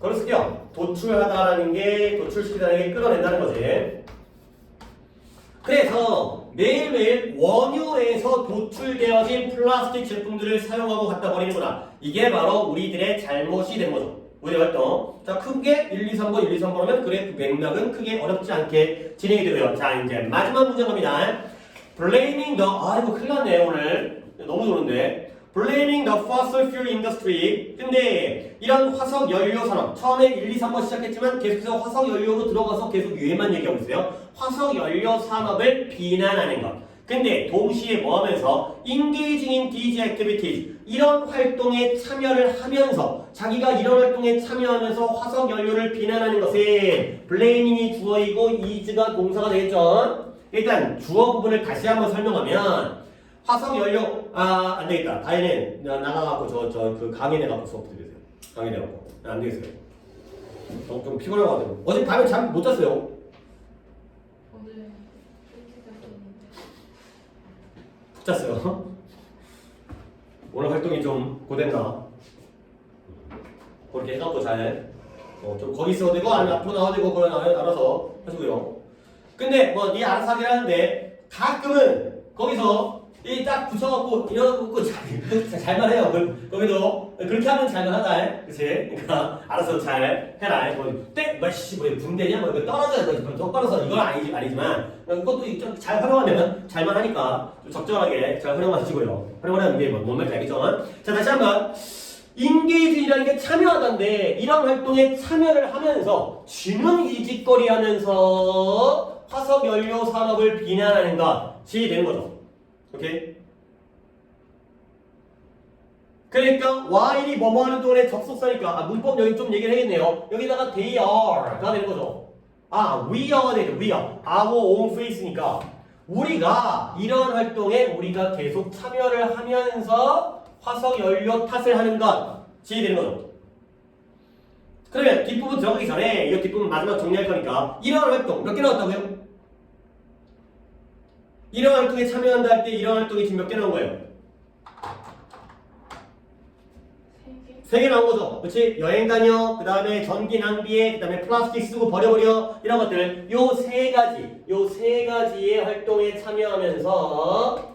그걸 쓰죠. 도출하다라는 게 도출시키다는 게 끌어낸다는 거지. 그래서 매일매일 원유에서 도출되어진 플라스틱 제품들을 사용하고 갖다 버리는구나. 이게 바로 우리들의 잘못이 된 거죠. 우리 활동. 자, 크게 1, 2, 3번, 1, 2, 3번 하면 그래 그 맥락은 크게 어렵지 않게 진행이 되고요. 자, 이제 마지막 문제 갑니다. Blaming the 이거 큰일 났네 오늘 너무 좋은데 Blaming the fossil fuel industry 근데 이런 화석 연료 산업 처음에 1, 2, 3번 시작했지만 계속해서 화석 연료로 들어가서 계속 유해만 얘기하고 있어요. 화석 연료 산업을 비난하는 것 근데 동시에 뭐 하면서 engaging in these activities 이런 활동에 참여를 하면서 자기가 이런 활동에 참여하면서 화석 연료를 비난하는 것에 blaming이 주어이고 is가 동사가 되겠죠. 일단 주어 부분을 다시 한번 설명하면 화석 연료 안 되겠다. 다혜는 나가갖고 그 강의내 갖고 수업 들으세요. 강의내 갖고 안 되겠어요. 좀 피곤한 것 같아요. 어제 밤에 잠 못 잤어요.
어제 일찍 잤었는데
푹 잤어요. 오늘 활동이 좀 고됐나? 그렇게 해갖고 잘, 좀 거기 있어도 되고, 아니면 앞으로 나와도 되고, 그건 알아서 하시고요. 근데 뭐, 네 알아서 하긴 하는데, 가끔은 거기서 이 딱 붙여갖고, 이러고 잘만 해요. 거기도, 그렇게 하면 잘만 하다. 그치? 그러니까, 알아서 잘 해라. 뭐, 군대냐? 뭐, 이거 떨어져야 돼. 똑바로서 이건 아니지만, 그것도 좀 잘 활용하면 잘만 하니까, 좀 적절하게 잘 활용하시고요. 활용하는 게 뭔 말인지 알겠죠? 자, 다시 한번. 인게이지라는 게 참여하다인데 이런 활동에 참여를 하면서 지능 이직거리 하면서 화석 연료 산업을 비난하는 것이 되는 거죠. 오케이? 그러니까 while이 뭐뭐 하는 동안에 접속사니까 문법 여기 좀 얘기를 해야겠네요. 여기다가 they are가 되는 거죠. we are 되죠. we are. our own face니까 우리가 이런 활동에 우리가 계속 참여를 하면서 화석 연료 탓을 하는 것이 되는 거죠. 그러면 뒷부분 들어가기 전에 이 뒷부분 마지막 정리할 거니까 이러한 활동 몇 개 나왔다고요? 이러한 활동에 참여한다 할 때 이러한 활동이 지금 몇 개 나온 거예요?
3개?
3개 나온 거죠. 그렇지? 여행 다녀, 그 다음에 전기 낭비해, 그 다음에 플라스틱 쓰고 버려버려 이런 것들 요 세 가지의 활동에 참여하면서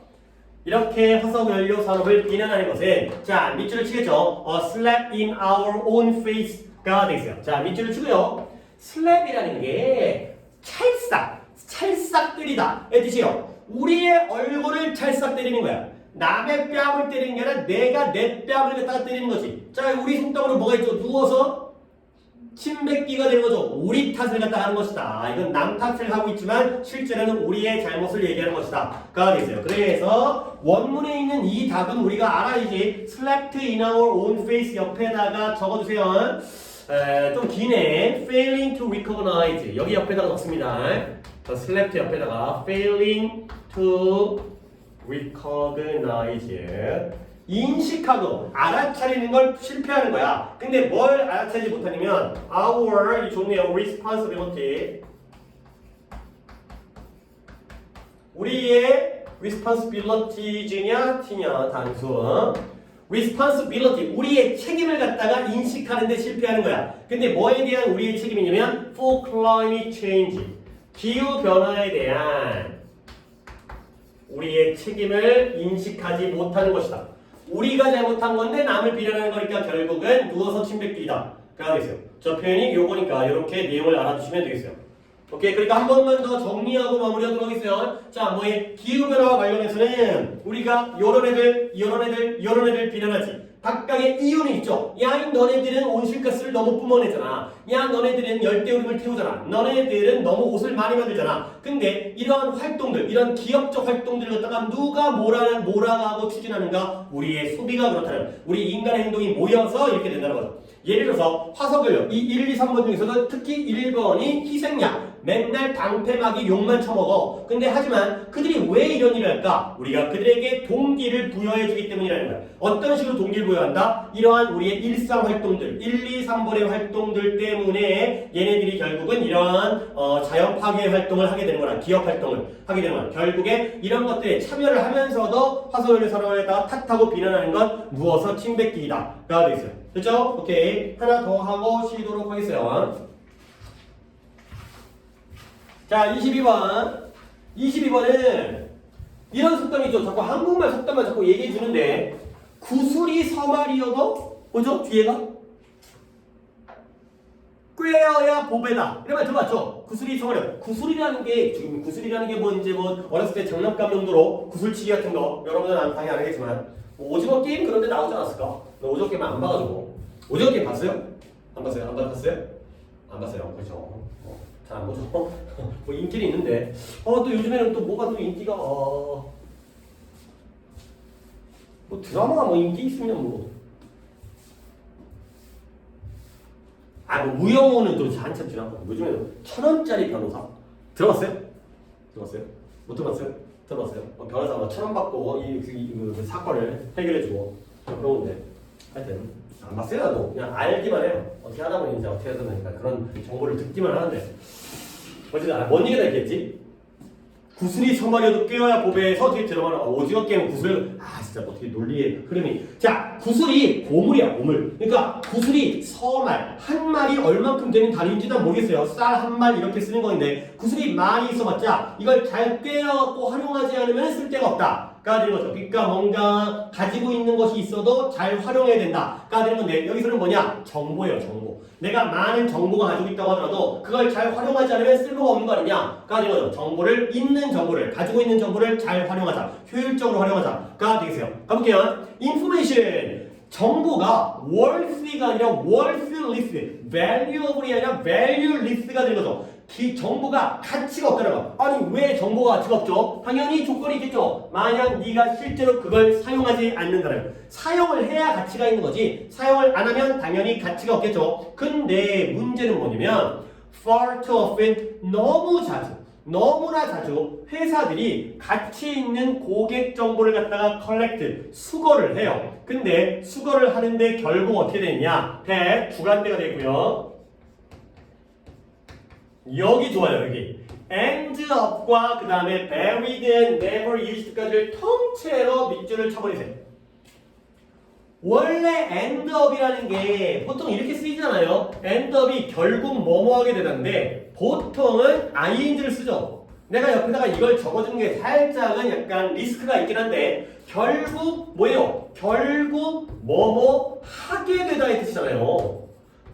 이렇게 화석 연료 산업을 비난하는 것은 자 밑줄을 치겠죠. slap in our own face가 되겠어요. 자 밑줄을 치고요. slap이라는 게 찰싹 때리다 의 뜻이요. 우리의 얼굴을 찰싹 때리는 거야. 남의 뺨을 때리는 게 아니라 내가 내 뺨을 갖다가 때리는 거지. 자 우리 손등으로 뭐가 있죠? 누워서 침 뱉기가 되는 거죠. 우리 탓을 갖다 하는 것이다. 이건 남 탓을 하고 있지만 실제로는 우리의 잘못을 얘기하는 것이다. 가 되세요. 그래서 원문에 있는 이 답은 우리가 알아야지. slapped in our own face 옆에다가 적어주세요. 좀 기네. failing to recognize 여기 옆에다가 넣습니다. slapped 옆에다가 failing to recognize 인식하고 알아차리는 걸 실패하는 거야. 근데 뭘 알아차리지 못하냐면 our 이 좋네요. responsibility 우리의 responsibility냐 t냐 단수 responsibility 우리의 책임을 갖다가 인식하는데 실패하는 거야. 근데 뭐에 대한 우리의 책임이냐면 for climate change 기후 변화에 대한 우리의 책임을 인식하지 못하는 것이다. 우리가 잘못한 건데 남을 비난하는 거니까 결국은 누워서 침뱉기다. 가 되겠어요. 저 표현이 요거니까 이렇게 내용을 알아두시면 되겠어요. 오케이, 그러니까 한 번만 더 정리하고 마무리하도록 하겠어요. 자, 뭐에 기후변화와 관련해서는 우리가 요런 애들 비난하지. 각각의 이유는 있죠. 야, 이 너네들은 온실가스를 너무 뿜어내잖아. 야, 너네들은 열대우림을 태우잖아. 너네들은 너무 옷을 많이 만들잖아. 근데 이러한 활동들, 이런 기업적 활동들을 갖다가 누가 몰아가고 추진하는가? 우리의 소비가 그렇다는, 우리 인간의 행동이 모여서 이렇게 된다는 거죠. 예를 들어서 화석연료, 이 1, 2, 3번 중에서도 특히 1번이 희생약. 맨날 방패막이 욕만 처먹어. 근데 하지만 그들이 왜 이런 일을 할까? 우리가 그들에게 동기를 부여해주기 때문이라는 거야. 어떤 식으로 동기를 부여한다? 이러한 우리의 일상 활동들, 1, 2, 3번의 활동들 때문에 얘네들이 결국은 이러한 자연 파괴 활동을 하게 되는 거라. 기업 활동을 하게 되는 거야. 결국에 이런 것들에 참여를 하면서도 화석연료 산업에다가 탓하고 비난하는 건 누워서 침뱉기이다. 가 되어 있어요. 됐죠? 오케이. 하나 더 하고 쉬도록 하겠어요. 자, 22번. 22번은 이런 속담이죠. 자꾸 한국말 속담만 자꾸 얘기해 주는데 구슬이 서말이어도 뭐죠? 뒤에가? 꾀어야 보배다. 이런 말 들어봤죠? 구슬이 서말이요. 구슬이라는 게 지금 구슬이라는 게 뭐 이제 뭐 어렸을 때 장난감 용도로 구슬치기 같은 거 여러분들은 당연히 안 하겠지만 뭐 오징어 게임 그런 데 나오지 않았을까? 너 오징어 게임 안 봐가지고 오징어 게임 봤어요? 안 봤어요? 안 봤어요? 안 봤어요. 그렇죠. 잘 안 보죠. 뭐 인기는 있는데 또 요즘에는 또 뭐가 또 인기가 뭐 드라마가 뭐 인기 있으면 뭐 우영우는 또 한참 지나고 요즘에는 1,000원짜리 변호사 들어봤어요? 들어봤어요? 못 들어봤어요? 들어봤어요? 변호사가 1,000원 받고 이 사건을 해결해주고 그런 건데 하여튼 안 봤어요 나도. 그냥 알기만 해요. 어떻게 하다 보니 이제 어떻게 하다 보니까 그런 정보를 듣기만 하는데 어쨌든 뭔 얘기가 있겠지? 구슬이 처마려도 깨어야 보배에서 어떻게 들어가나 오징어 게임 구슬 진짜 어떻게 논리의 흐름이 자 구슬이 보물이야 보물. 그러니까 구슬이 서말 한 말이 얼만큼 되는 단위인지 난 모르겠어요. 쌀 한 말 이렇게 쓰는 건데 구슬이 많이 있어봤자 이걸 잘 꿰어갖고 활용하지 않으면 쓸데가 없다 가 되는 거죠. 그러니까 뭔가 가지고 있는 것이 있어도 잘 활용해야 된다 가 되는 건데 여기서는 뭐냐? 정보예요 정보. 내가 많은 정보가 가지고 있다고 하더라도 그걸 잘 활용하지 않으면 쓸모가 없는 거 아니냐 가 되는 거죠. 정보를 있는 정보를 가지고 있는 정보를 잘 활용하자 효율적으로 활용하자 가 되겠어요. 가볼게요. information 정보가 worth가 아니라 worthless valuable이 아니라 valueless가 되는 거죠. 정보가 가치가 없다는 거. 아니 왜 정보가 가치가 없죠? 당연히 조건이 있겠죠. 만약 네가 실제로 그걸 사용하지 않는다면 사용을 해야 가치가 있는 거지 사용을 안 하면 당연히 가치가 없겠죠. 근데 문제는 뭐냐면 far too often 너무나 자주 회사들이 가치 있는 고객 정보를 갖다가 collect 수거를 해요. 근데 수거를 하는데 결국 어떻게 되느냐? 주간대가 되고요. 여기 좋아요 여기 end up과 그 다음에 buried and never used까지를 통째로 밑줄을 쳐버리세요. 원래 end up이라는 게 보통 이렇게 쓰이잖아요. end up이 결국 뭐뭐 하게 되는데 보통은 ing를 쓰죠. 내가 옆에다가 이걸 적어주는 게 살짝은 약간 리스크가 있긴 한데 결국 뭐예요? 결국 뭐뭐 하게 되다의 뜻이잖아요.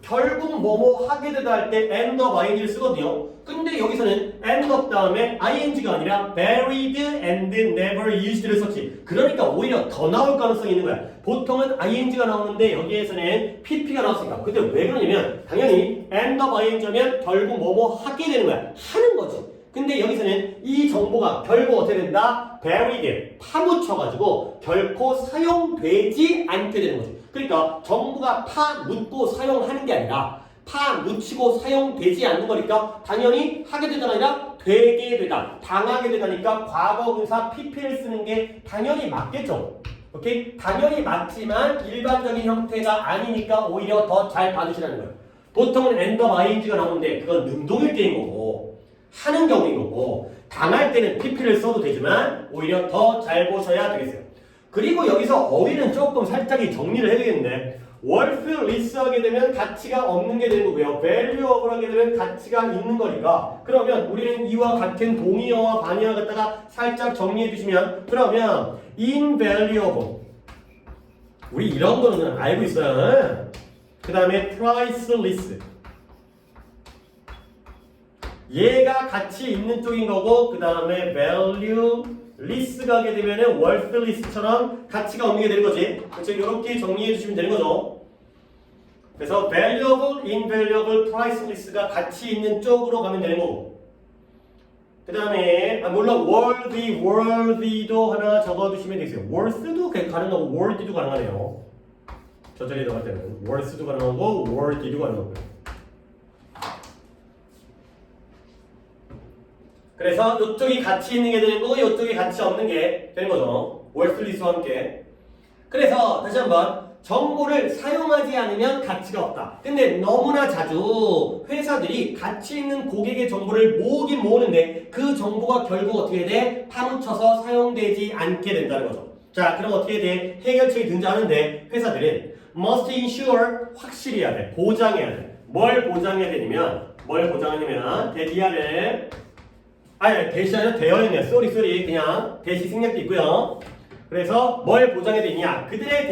결국 뭐뭐 하게 되다 할 때 end of ing를 쓰거든요. 근데 여기서는 end of 다음에 ing가 아니라 buried and never used를 썼지. 그러니까 오히려 더 나올 가능성이 있는 거야. 보통은 ing가 나오는데 여기에서는 pp가 나왔으니까. 근데 왜 그러냐면 당연히 end of ing면 결국 뭐뭐 하게 되는 거야. 하는 거지. 근데 여기서는 이 정보가 결국 어떻게 된다? buried, 파묻혀가지고 결코 사용되지 않게 되는 거지. 그러니까 정보가 파묻고 사용하는 게 아니라 파묻히고 사용되지 않는 거니까 당연히 하게 되다가 아니라 되게 되다, 당하게 되다니까 과거분사 pp를 쓰는 게 당연히 맞겠죠. 오케이? 당연히 맞지만 일반적인 형태가 아니니까 오히려 더 잘 봐주시라는 거예요. 보통은 end of ing가 나오는데 그건 능동일 때인 거고 하는 경우인 거고 당할 때는 pp를 써도 되지만 오히려 더 잘 보셔야 되겠어요. 그리고 여기서 어휘는 조금 살짝이 정리를 해야 되겠는데 worthless 하게 되면 가치가 없는 게 되는 거고요. valuable 하게 되면 가치가 있는 거니까 그러면 우리는 이와 같은 동의어와 반의어 갖다가 살짝 정리해 주시면 그러면 invaluable 우리 이런 거는 알고 있어요. 그 다음에 priceless 얘가 가치 있는 쪽인 거고 그 다음에 valueless가 하게 되면은 worthless처럼 가치가 없는 게 되는 거지. 그렇죠? 이렇게 정리해 주시면 되는 거죠. 그래서 valuable, invaluable, priceless가 가치 있는 쪽으로 가면 되는 거고 그 다음에 물론 worthy도 하나 적어두시면 되겠어요. worth도 가능하고 worthy도 가능하네요. 저 자리에 들어갈 때는 worth도 가능하고 worthy도 가능하고요. 그래서 이쪽이 가치 있는 게 되는 거고 이쪽이 가치 없는 게 되는 거죠. worthless와 함께. 그래서 다시 한번 정보를 사용하지 않으면 가치가 없다. 근데 너무나 자주 회사들이 가치 있는 고객의 정보를 모으긴 모으는데 그 정보가 결국 어떻게 돼? 파묻혀서 사용되지 않게 된다는 거죠. 자, 그럼 어떻게 돼? 해결책이 등장하는데 회사들은 must ensure 확실히 해야 돼. 보장해야 돼. 뭘 보장해야 되냐면 뭘 보장하냐면 대디아를 대시 아니라 대여했네. 쏘리 그냥 대시 생략도 있고요. 그래서 뭘 보장해야 되냐? 그들의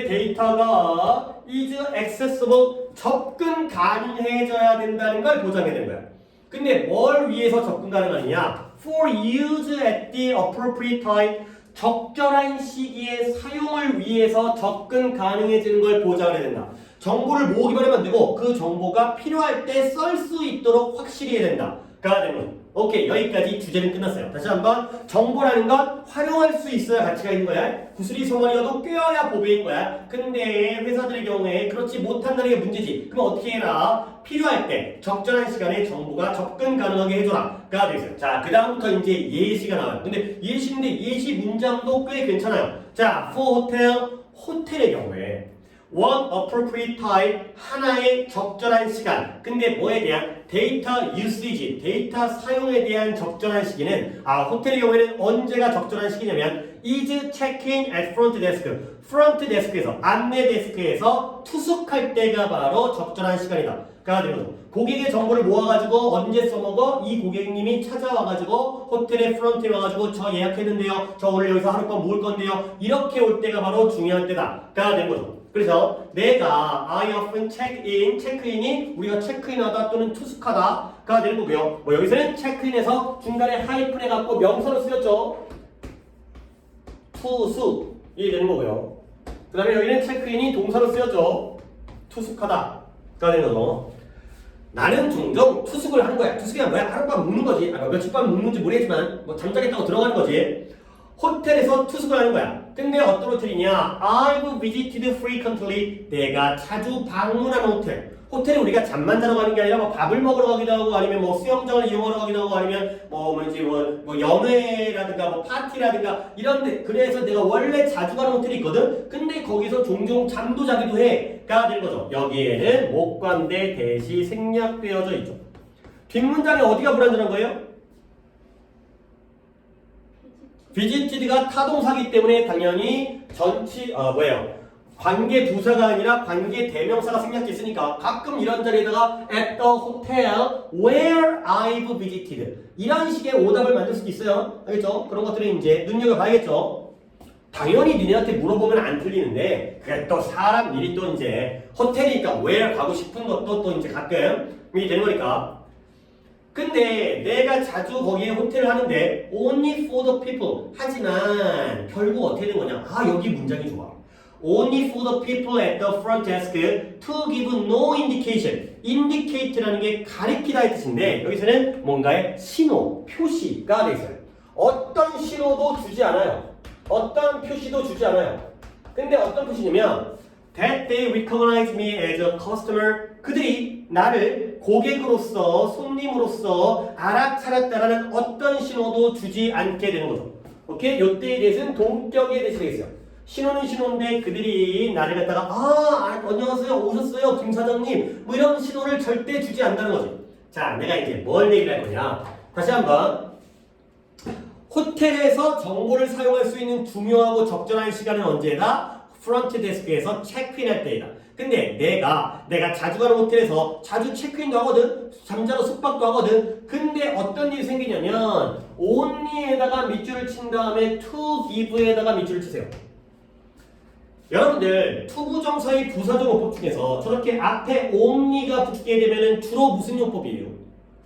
데이터가 is accessible 접근 가능해져야 된다는 걸 보장해야 되는 거야. 근데 뭘 위해서 접근 가능하느냐? for use at the appropriate time 적절한 시기에 사용을 위해서 접근 가능해지는 걸 보장해야 된다. 정보를 모으기만 하면 안 되고 그 정보가 필요할 때 쓸 수 있도록 확실히 해야 된다. 가 되는 거죠. 오케이, 여기까지 주제는 끝났어요. 다시 한번 정보라는 건 활용할 수 있어야 가치가 있는 거야. 구슬이 소머리여도 꿰어야 보배인 거야. 근데 회사들의 경우에 그렇지 못한다는 게 문제지. 그럼 어떻게 해라? 필요할 때 적절한 시간에 정보가 접근 가능하게 해줘라 가 되겠어요. 자, 그 다음부터 이제 예시가 나와요. 근데 예시인데 예시 문장도 꽤 괜찮아요. 자, for hotel 호텔의 경우에 one appropriate time 하나의 적절한 시간. 근데 뭐에 대한 데이터 usage, 데이터 사용에 대한 적절한 시기는 호텔의 경우에는 언제가 적절한 시기냐면 is check-in at front desk. front desk에서 안내 데스크에서 투숙할 때가 바로 적절한 시간이다. 가 되는 거죠. 고객의 정보를 모아가지고 언제 써먹어? 이 고객님이 찾아와가지고 호텔의 프런트에 와가지고 저 예약했는데요. 저 오늘 여기서 하룻밤 묵을 건데요. 이렇게 올 때가 바로 중요한 때다. 가 되는 거죠. 그래서 내가 I often check-in, 체크인이 우리가 체크인하다 또는 투숙하다가 되는 거고요. 뭐 여기서는 체크인에서 중간에 하이픈 해갖고 명사로 쓰였죠. 투숙이 되는 거고요. 그 다음에 여기는 체크인이 동사로 쓰였죠. 투숙하다가 되는 거죠. 나는 종종 투숙을 하는 거야. 투숙이 뭐야? 하룻밤 묵는 거지. 며칠 밤 묵는지 모르겠지만 뭐 잠자겠다고 들어가는 거지. 호텔에서 투숙을 하는 거야. 근데 어떤 호텔이냐? I've visited frequently. 내가 자주 방문한 호텔. 호텔에 우리가 잠만 자러 가는 게 아니라 뭐 밥을 먹으러 가기도 하고 아니면 뭐 수영장을 이용하러 가기도 하고 아니면 뭐 연회라든가 뭐 파티라든가 이런데 그래서 내가 원래 자주 가는 호텔이 있거든. 근데 거기서 종종 잠도 자기도 해가 되는 거죠. 여기에는 목관대 대시 생략되어져 있죠. 뒷문장에 어디가 불완전한 거예요? visited가 타동사기 때문에 당연히 관계 부사가 아니라 관계 대명사가 생략돼 있으니까 가끔 이런 자리에다가 at the hotel where I've visited 이런 식의 오답을 만들 수도 있어요. 알겠죠? 그런 것들은 이제 눈여겨봐야겠죠. 당연히 니네한테 물어보면 안 틀리는데 그게 또 사람 일이 또 이제 호텔이니까 where 가고 싶은 것도 또 이제 가끔 이게 되는 거니까. 근데 내가 자주 거기에 호텔을 하는데 only for the people 하지만 결국 어떻게 된 거냐? 여기 문장이 좋아. Only for the people at the front desk to give no indication. indicate라는 게 가리키다 의 뜻인데 여기서는 뭔가의 신호, 표시가 돼 있어요. 어떤 신호도 주지 않아요. 어떤 표시도 주지 않아요. 근데 어떤 표시냐면 that they recognize me as a customer. 그들이 나를 고객으로서 손님으로서 알아차렸다라는 어떤 신호도 주지 않게 되는 거죠. 오케이? 요때에 대해서는 동격에 대시되겠어요. 신호는 신호인데 그들이 나를 갖다가 안녕하세요 오셨어요 김 사장님 뭐 이런 신호를 절대 주지 않는다는 거지. 자, 내가 이제 뭘 얘기를 할 거냐. 다시 한번 호텔에서 정보를 사용할 수 있는 중요하고 적절한 시간은 언제다? 프런트 데스크에서 체크인할 때이다. 근데 내가 자주 가는 호텔에서 자주 체크인도 하거든. 잠자러 숙박도 하거든. 근데 어떤 일이 생기냐면 only에다가 밑줄을 친 다음에 to give에다가 밑줄을 치세요. 여러분들 투부정사의 부사적 용법 중에서 저렇게 앞에 only가 붙게 되면 주로 무슨 용법이에요?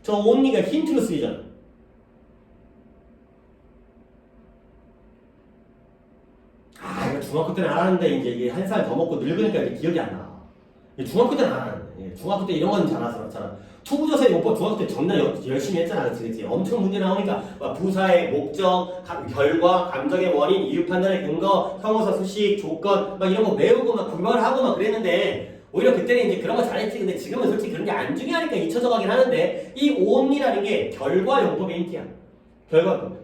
저 only가 힌트로 쓰이잖아. 이거 중학교 때는 알았는데 이제 이게 한 살 더 먹고 늙으니까 이제 기억이 안 나. 중학교 때는 알았는데 중학교 때 이런 건 잘 알았잖아. 투부정사의 용법 중학교 때 존나 열심히 했잖아. 그치? 엄청 문제 나오니까 부사의 목적, 결과, 감정의 원인, 이유 판단의 근거, 형용사 수식, 조건 막 이런 거 외우고 막 구별을 하고 막 그랬는데 오히려 그때는 이제 그런 거 잘했지. 근데 지금은 솔직히 그런 게 안 중요하니까 잊혀져 가긴 하는데 이 only라는 게 결과 용법의 힌트야.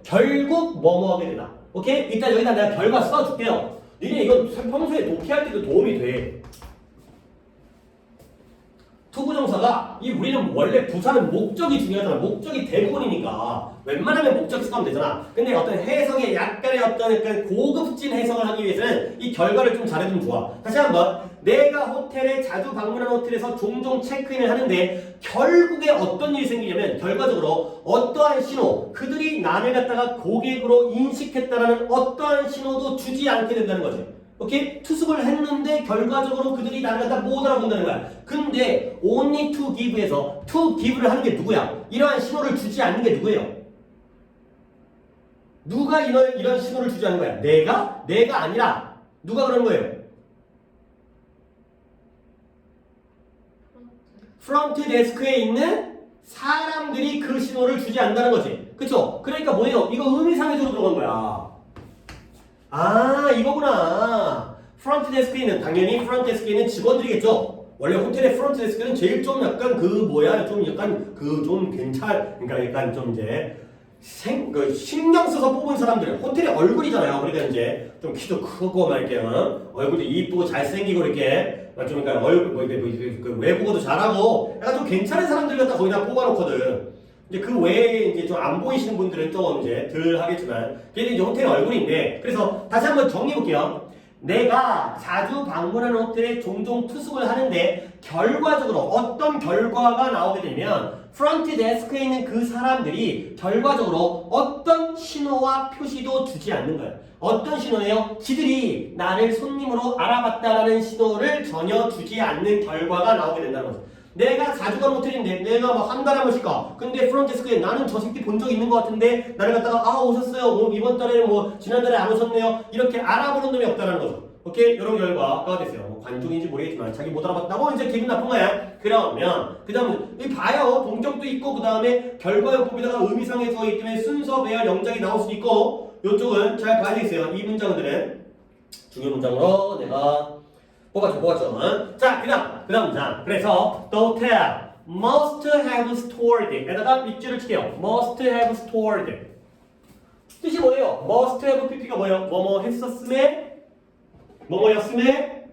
결국 뭐뭐 하게 되다. 오케이? 일단 여기다 내가 결과 써줄게요. 니네 이거 평소에 독해할 때도 도움이 돼. 투부정사가 우리는 원래 부사는 목적이 중요하잖아. 목적이 대부분이니까 웬만하면 목적 쓰면 되잖아. 근데 어떤 해석에 약간 고급진 해석을 하기 위해서는 이 결과를 좀 잘해두면 좋아. 다시 한번 내가 호텔에 자주 방문하는 호텔에서 종종 체크인을 하는데 결국에 어떤 일이 생기냐면 결과적으로 어떠한 신호, 그들이 나를 갖다가 고객으로 인식했다라는 어떠한 신호도 주지 않게 된다는 거지. 오케이? 투숙을 했는데 결과적으로 그들이 나를 갖다 못 알아본다는 거야. 근데 only to give에서 to give를 하는 게 누구야? 이러한 신호를 주지 않는 게 누구예요? 누가 이런 신호를 주지 않는 거야? 내가 아니라 누가 그러는 거예요? 프런트 데스크에 있는 사람들이 그 신호를 주지 않는다는 거지. 그쵸? 그러니까 뭐예요? 이거 의미상해적으로 들어간 거야. 이거구나. 프런트 데스크에 있는, 당연히 프런트 데스크에 있는 직원들이겠죠. 원래 호텔의 프런트 데스크는 제일 좀 약간 좀 괜찮, 그러니까 약간 좀 이제 신경 써서 뽑은 사람들, 호텔의 얼굴이잖아요. 그러니까 이제 좀 키도 크고 막 이렇게 얼굴도 이쁘고 잘생기고 이렇게 좀 그러니까 그 외국어도 잘하고 약간 좀 괜찮은 사람들 갖다 거기다 뽑아놓거든. 이제 그 외에 이제 좀 안 보이시는 분들은 좀 이제 덜 하겠지만 걔는 이제 호텔 얼굴인데 그래서 다시 한번 정리해 볼게요. 내가 자주 방문하는 호텔에 종종 투숙을 하는데 결과적으로 어떤 결과가 나오게 되면 프런트 데스크에 있는 그 사람들이 결과적으로 어떤 신호와 표시도 주지 않는 거예요. 어떤 신호예요? 지들이 나를 손님으로 알아봤다라는 신호를 전혀 주지 않는 결과가 나오게 된다는 거죠. 내가 자주 가는 호텔인데 내가 뭐 한 달에 한 번씩 가. 근데 프런트 데스크에 나는 저 새끼 본 적 있는 것 같은데 나를 갖다가 아 오셨어요. 뭐 이번 달에는 뭐 지난달에 안 오셨네요. 이렇게 알아보는 놈이 없다는 거죠. 오케이? 이런 결과가 됐어요. 뭐 관중인지 모르겠지만 자기 못 알아봤다고 이제 기분 나쁜 거야. 그러면 그 다음에 봐요. 동격도 있고 그 다음에 결과요법에다가 의미상의 주어가 있기 때문에 순서 배열 영작이 나올 수도 있고 요쪽은 잘 봐야 되겠어요. 이 문장들은 중요 문장으로 내가 뽑았죠. 자, 그 다음 문장. 그래서 the hotel must have stored 에다가 밑줄을 칠게요. must have stored 뜻이 뭐예요? must have pp가 뭐예요? 뭐뭐 했었음에 뭐뭐였음에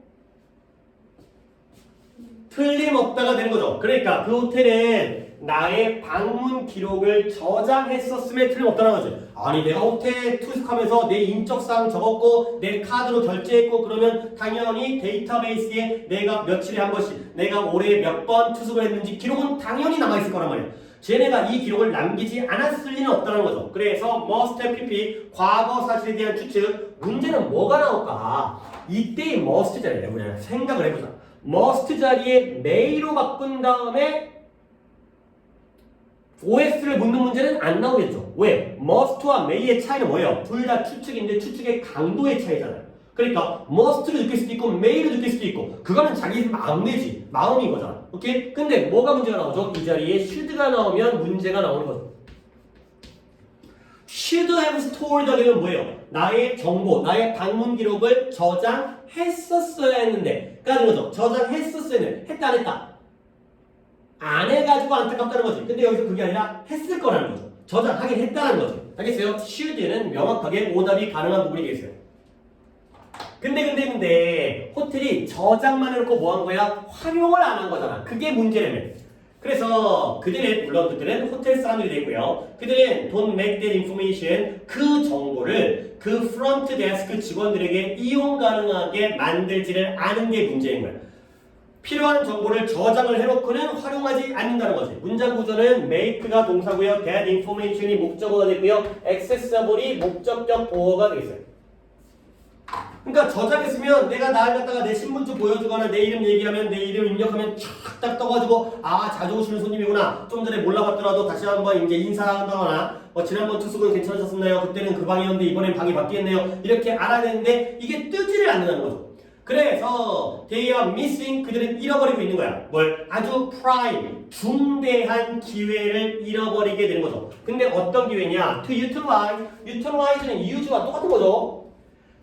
틀림없다가 되는 거죠. 그러니까 그 호텔은 나의 방문 기록을 저장했었음에 틀림없다는 거지. 아니 내가 호텔에 투숙하면서 내 인적사항 적었고 내 카드로 결제했고 그러면 당연히 데이터베이스에 내가 며칠에 한 번씩 내가 올해 몇 번 투숙을 했는지 기록은 당연히 남아있을 거란 말이야. 쟤네가 이 기록을 남기지 않았을 리는 없다는 거죠. 그래서 must have pp 과거 사실에 대한 추측. 문제는 뭐가 나올까? 이때의 must 자리에 그냥 생각을 해보자. must 자리에 may로 바꾼 다음에 OS를 묻는 문제는 안 나오겠죠. 왜? must와 may의 차이는 뭐예요? 둘 다 추측인데 추측의 강도의 차이잖아요. 그러니까 must를 느낄 수도 있고 may를 느낄 수도 있고 그거는 자기 마음이지 마음인 거잖아. 오케이? 근데 뭐가 문제가 나오죠? 이 자리에 should가 나오면 문제가 나오는 거죠. should have stored 하기는 뭐예요? 나의 정보, 나의 방문 기록을 저장했었어야 했는데 까는 거죠. 저장했었어야 했는데 했다 안 했다? 안 해가지고 안타깝다는 거지. 근데 여기서 그게 아니라 했을 거라는 거죠. 저장하긴 했다는 거죠. 알겠어요? should는 명확하게 오답이 가능한 부분이 되겠어요. 근데 호텔이 저장만 해놓고 뭐 한 거야? 활용을 안 한 거잖아. 그게 문제라며. 그래서 그들은 호텔 사람들이 되고요. 그들은 don't make that information 그 정보를 그 프런트 데스크 직원들에게 이용 가능하게 만들지를 않은 게 문제인 거야. 필요한 정보를 저장을 해놓고는 활용하지 않는다는 거지. 문장 구조는 make가 동사고요. that information이 목적어가 되고요. accessible이 목적격 보어가 되겠어요. 그러니까 저장했으면 내가 나를 갖다가 내 신분증 보여주거나 내 이름 얘기하면 내 이름 입력하면 쫙딱 떠가지고 아 자주 오시는 손님이구나. 좀 전에 몰라봤더라도 다시 한번 이제 인사한다거나 지난번 투숙은 괜찮으셨나요? 그때는 그 방이었는데 이번엔 방이 바뀌었네요. 이렇게 알아야 되는데 이게 뜨지를 않는다는 거죠. 그래서 they are missing 그들은 잃어버리고 있는 거야. 뭘? 아주 prime 중대한 기회를 잃어버리게 되는 거죠. 근데 어떤 기회냐? to utilize는 use와 똑같은 거죠.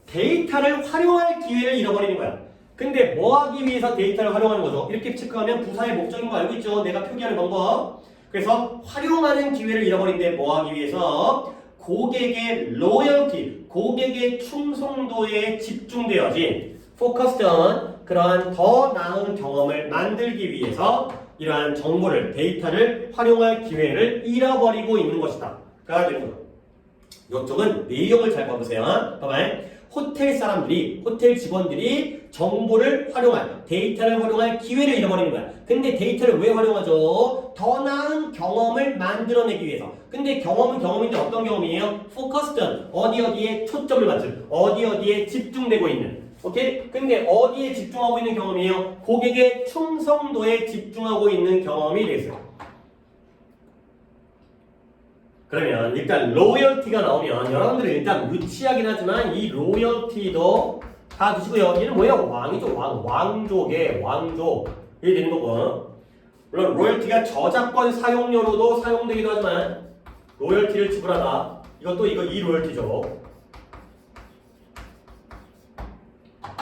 데이터를 활용할 기회를 잃어버리는 거야. 근데 뭐 하기 위해서 데이터를 활용하는 거죠? 이렇게 체크하면 부사의 목적인 거 알고 있죠? 내가 표기하는 방법. 그래서 활용하는 기회를 잃어버린데 뭐 하기 위해서? 고객의 로열티, 고객의 충성도에 집중되어진 focused on 그러한 더 나은 경험을 만들기 위해서 이러한 정보를, 데이터를 활용할 기회를 잃어버리고 있는 것이다. 가 되는 거죠. 이쪽은 내용을 잘 봐보세요. 봐봐요. 호텔 사람들이, 호텔 직원들이 정보를 활용할, 데이터를 활용할 기회를 잃어버리는 거야. 근데 데이터를 왜 활용하죠? 더 나은 경험을 만들어내기 위해서. 근데 경험은 경험인데 어떤 경험이에요? focused on, 어디에 초점을 맞춘, 어디에 집중되고 있는. 오케이? 근데 어디에 집중하고 있는 경험이에요? 고객의 충성도에 집중하고 있는 경험이 되겠어요. 그러면 일단 로열티가 나오면 여러분들이 일단 무치하긴 하지만 이 로열티도 다 두시고요. 얘는 뭐예요? 왕이죠. 왕족의 왕족. 이게 되는 거고. 물론 로열티가 저작권 사용료로도 사용되기도 하지만 로열티를 지불하다. 이것도 이 로열티죠.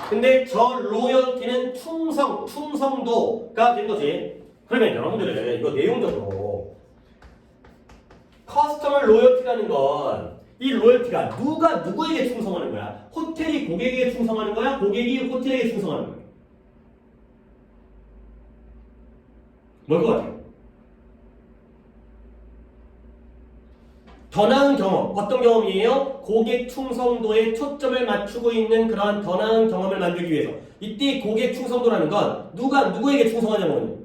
근데 저 로열티는 충성도가 되는 거지. 그러면 여러분들은 이거 내용적으로 커스터머 로열티라는 건 이 로열티가 누가 누구에게 충성하는 거야? 호텔이 고객에게 충성하는 거야? 고객이 호텔에게 충성하는 거야? 뭘 것 같아요? 더 나은 경험, 어떤 경험이에요? 고객 충성도에 초점을 맞추고 있는 그러한 더 나은 경험을 만들기 위해서. 이때 고객 충성도라는 건 누가 누구에게 충성하냐는 거예요.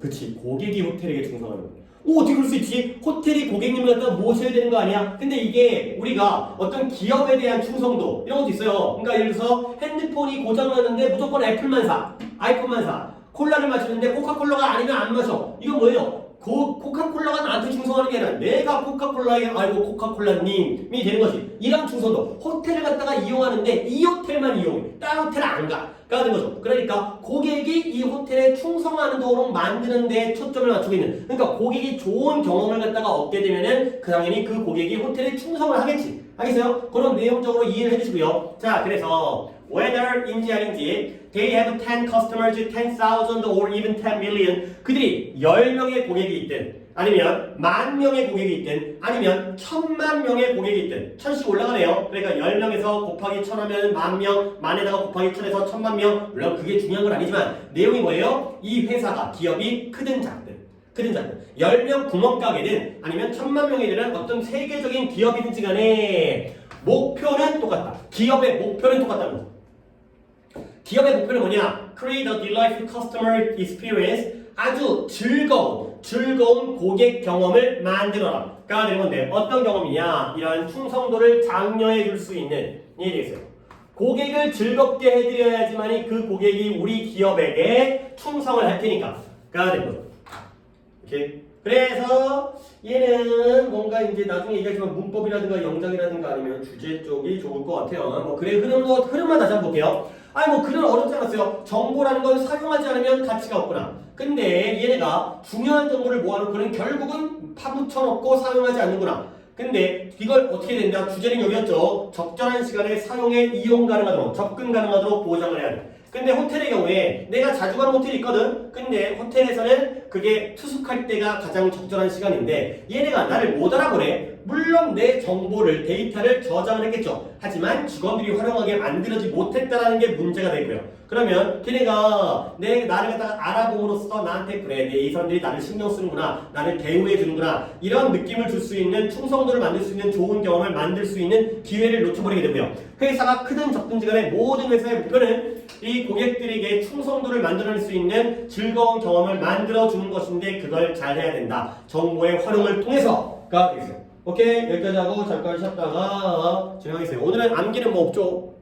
그치, 고객이 호텔에게 충성하는 거예요. 오, 어떻게 그럴 수 있지? 호텔이 고객님을 갖다가 모셔야 되는 거 아니야? 근데 이게 우리가 어떤 기업에 대한 충성도 이런 것도 있어요. 그러니까 예를 들어서 핸드폰이 고장나는데 무조건 애플만 사, 아이폰만 사. 콜라를 마시는데 코카콜라가 아니면 안 마셔. 이건 뭐예요? 코카콜라가 나한테 충성하는 게 아니라 내가 코카콜라에 알고 코카콜라님이 되는 거지. 이런 충성도. 호텔을 갖다가 이용하는데 이 호텔만 이용해. 다른 호텔 안 가. 가 되는 거죠. 그러니까 고객이 이 호텔에 충성하는 도로 만드는 데 초점을 맞추고 있는. 그러니까 고객이 좋은 경험을 갖다가 얻게 되면은 당연히 그 고객이 호텔에 충성을 하겠지. 알겠어요? 그럼 내용적으로 이해를 해주시고요. 자, 그래서 whether인지 아닌지 they have 10 customers, 10,000 or even 10 million. 그들이 10명의 고객이 있든 아니면 10,000명의 고객이 있든 아니면 1,000,000명의 고객이 있든 1000씩 올라가네요. 그러니까 10명에서 곱하기 1000 하면 10,000명, 만에다가 곱하기 1000에서 1,000,000명. 물론 그게 중요한 건 아니지만 내용이 뭐예요? 이 회사가 기업이 크든 작든 10명 구멍가게든 아니면 1,000,000명이 되는 어떤 세계적인 기업이든지 간에 목표는 똑같다. 기업의 목표는 똑같다는 거죠. 기업의 목표는 뭐냐? Create a delightful customer experience. 아주 즐거운 고객 경험을 만들어라.가 되는 건데 어떤 경험이냐? 이런 충성도를 장려해 줄 수 있는 일이 있어요. 고객을 즐겁게 해드려야지만이 그 고객이 우리 기업에게 충성을 할 테니까.가 되는 거죠. 오케이. 그래서 얘는 뭔가 이제 나중에 얘기하지만 문법이라든가 영작이라든가 아니면 주제 쪽이 좋을 것 같아요. 뭐 그래 흐름만 다시 한번 볼게요. 아니 뭐 글은 어렵지 않았어요. 정보라는 건 사용하지 않으면 가치가 없구나. 근데 얘네가 중요한 정보를 모아놓고는 결국은 파묻혀놓고 사용하지 않는구나. 근데 이걸 어떻게 된다? 주제는 여기였죠. 적절한 시간에 사용에 이용 가능하도록 접근 가능하도록 보장을 해야 돼. 근데 호텔의 경우에 내가 자주 가는 호텔이 있거든. 근데 호텔에서는 그게 투숙할 때가 가장 적절한 시간인데 얘네가 나를 못 알아보래. 물론 내 정보를 데이터를 저장을 했겠죠. 하지만 직원들이 활용하게 만들어지 못했다는 게 문제가 되고요. 그러면 걔네가 나를 갖다가 알아봄으로써 나한테 그래 이 사람들이 나를 신경 쓰는구나, 나를 대우해 주는구나, 이런 느낌을 줄 수 있는 충성도를 만들 수 있는 좋은 경험을 만들 수 있는 기회를 놓쳐버리게 되고요. 회사가 크든 적든지 간에 모든 회사의 목표는 이 고객들에게 충성도를 만들어낼 수 있는 즐거운 경험을 만들어주는 것인데 그걸 잘 해야 된다. 정보의 활용을 통해서가 되겠어요. 오케이, 여기까지 하고 잠깐 쉬었다가 진행하겠습니다. 오늘은 암기는 뭐 없죠?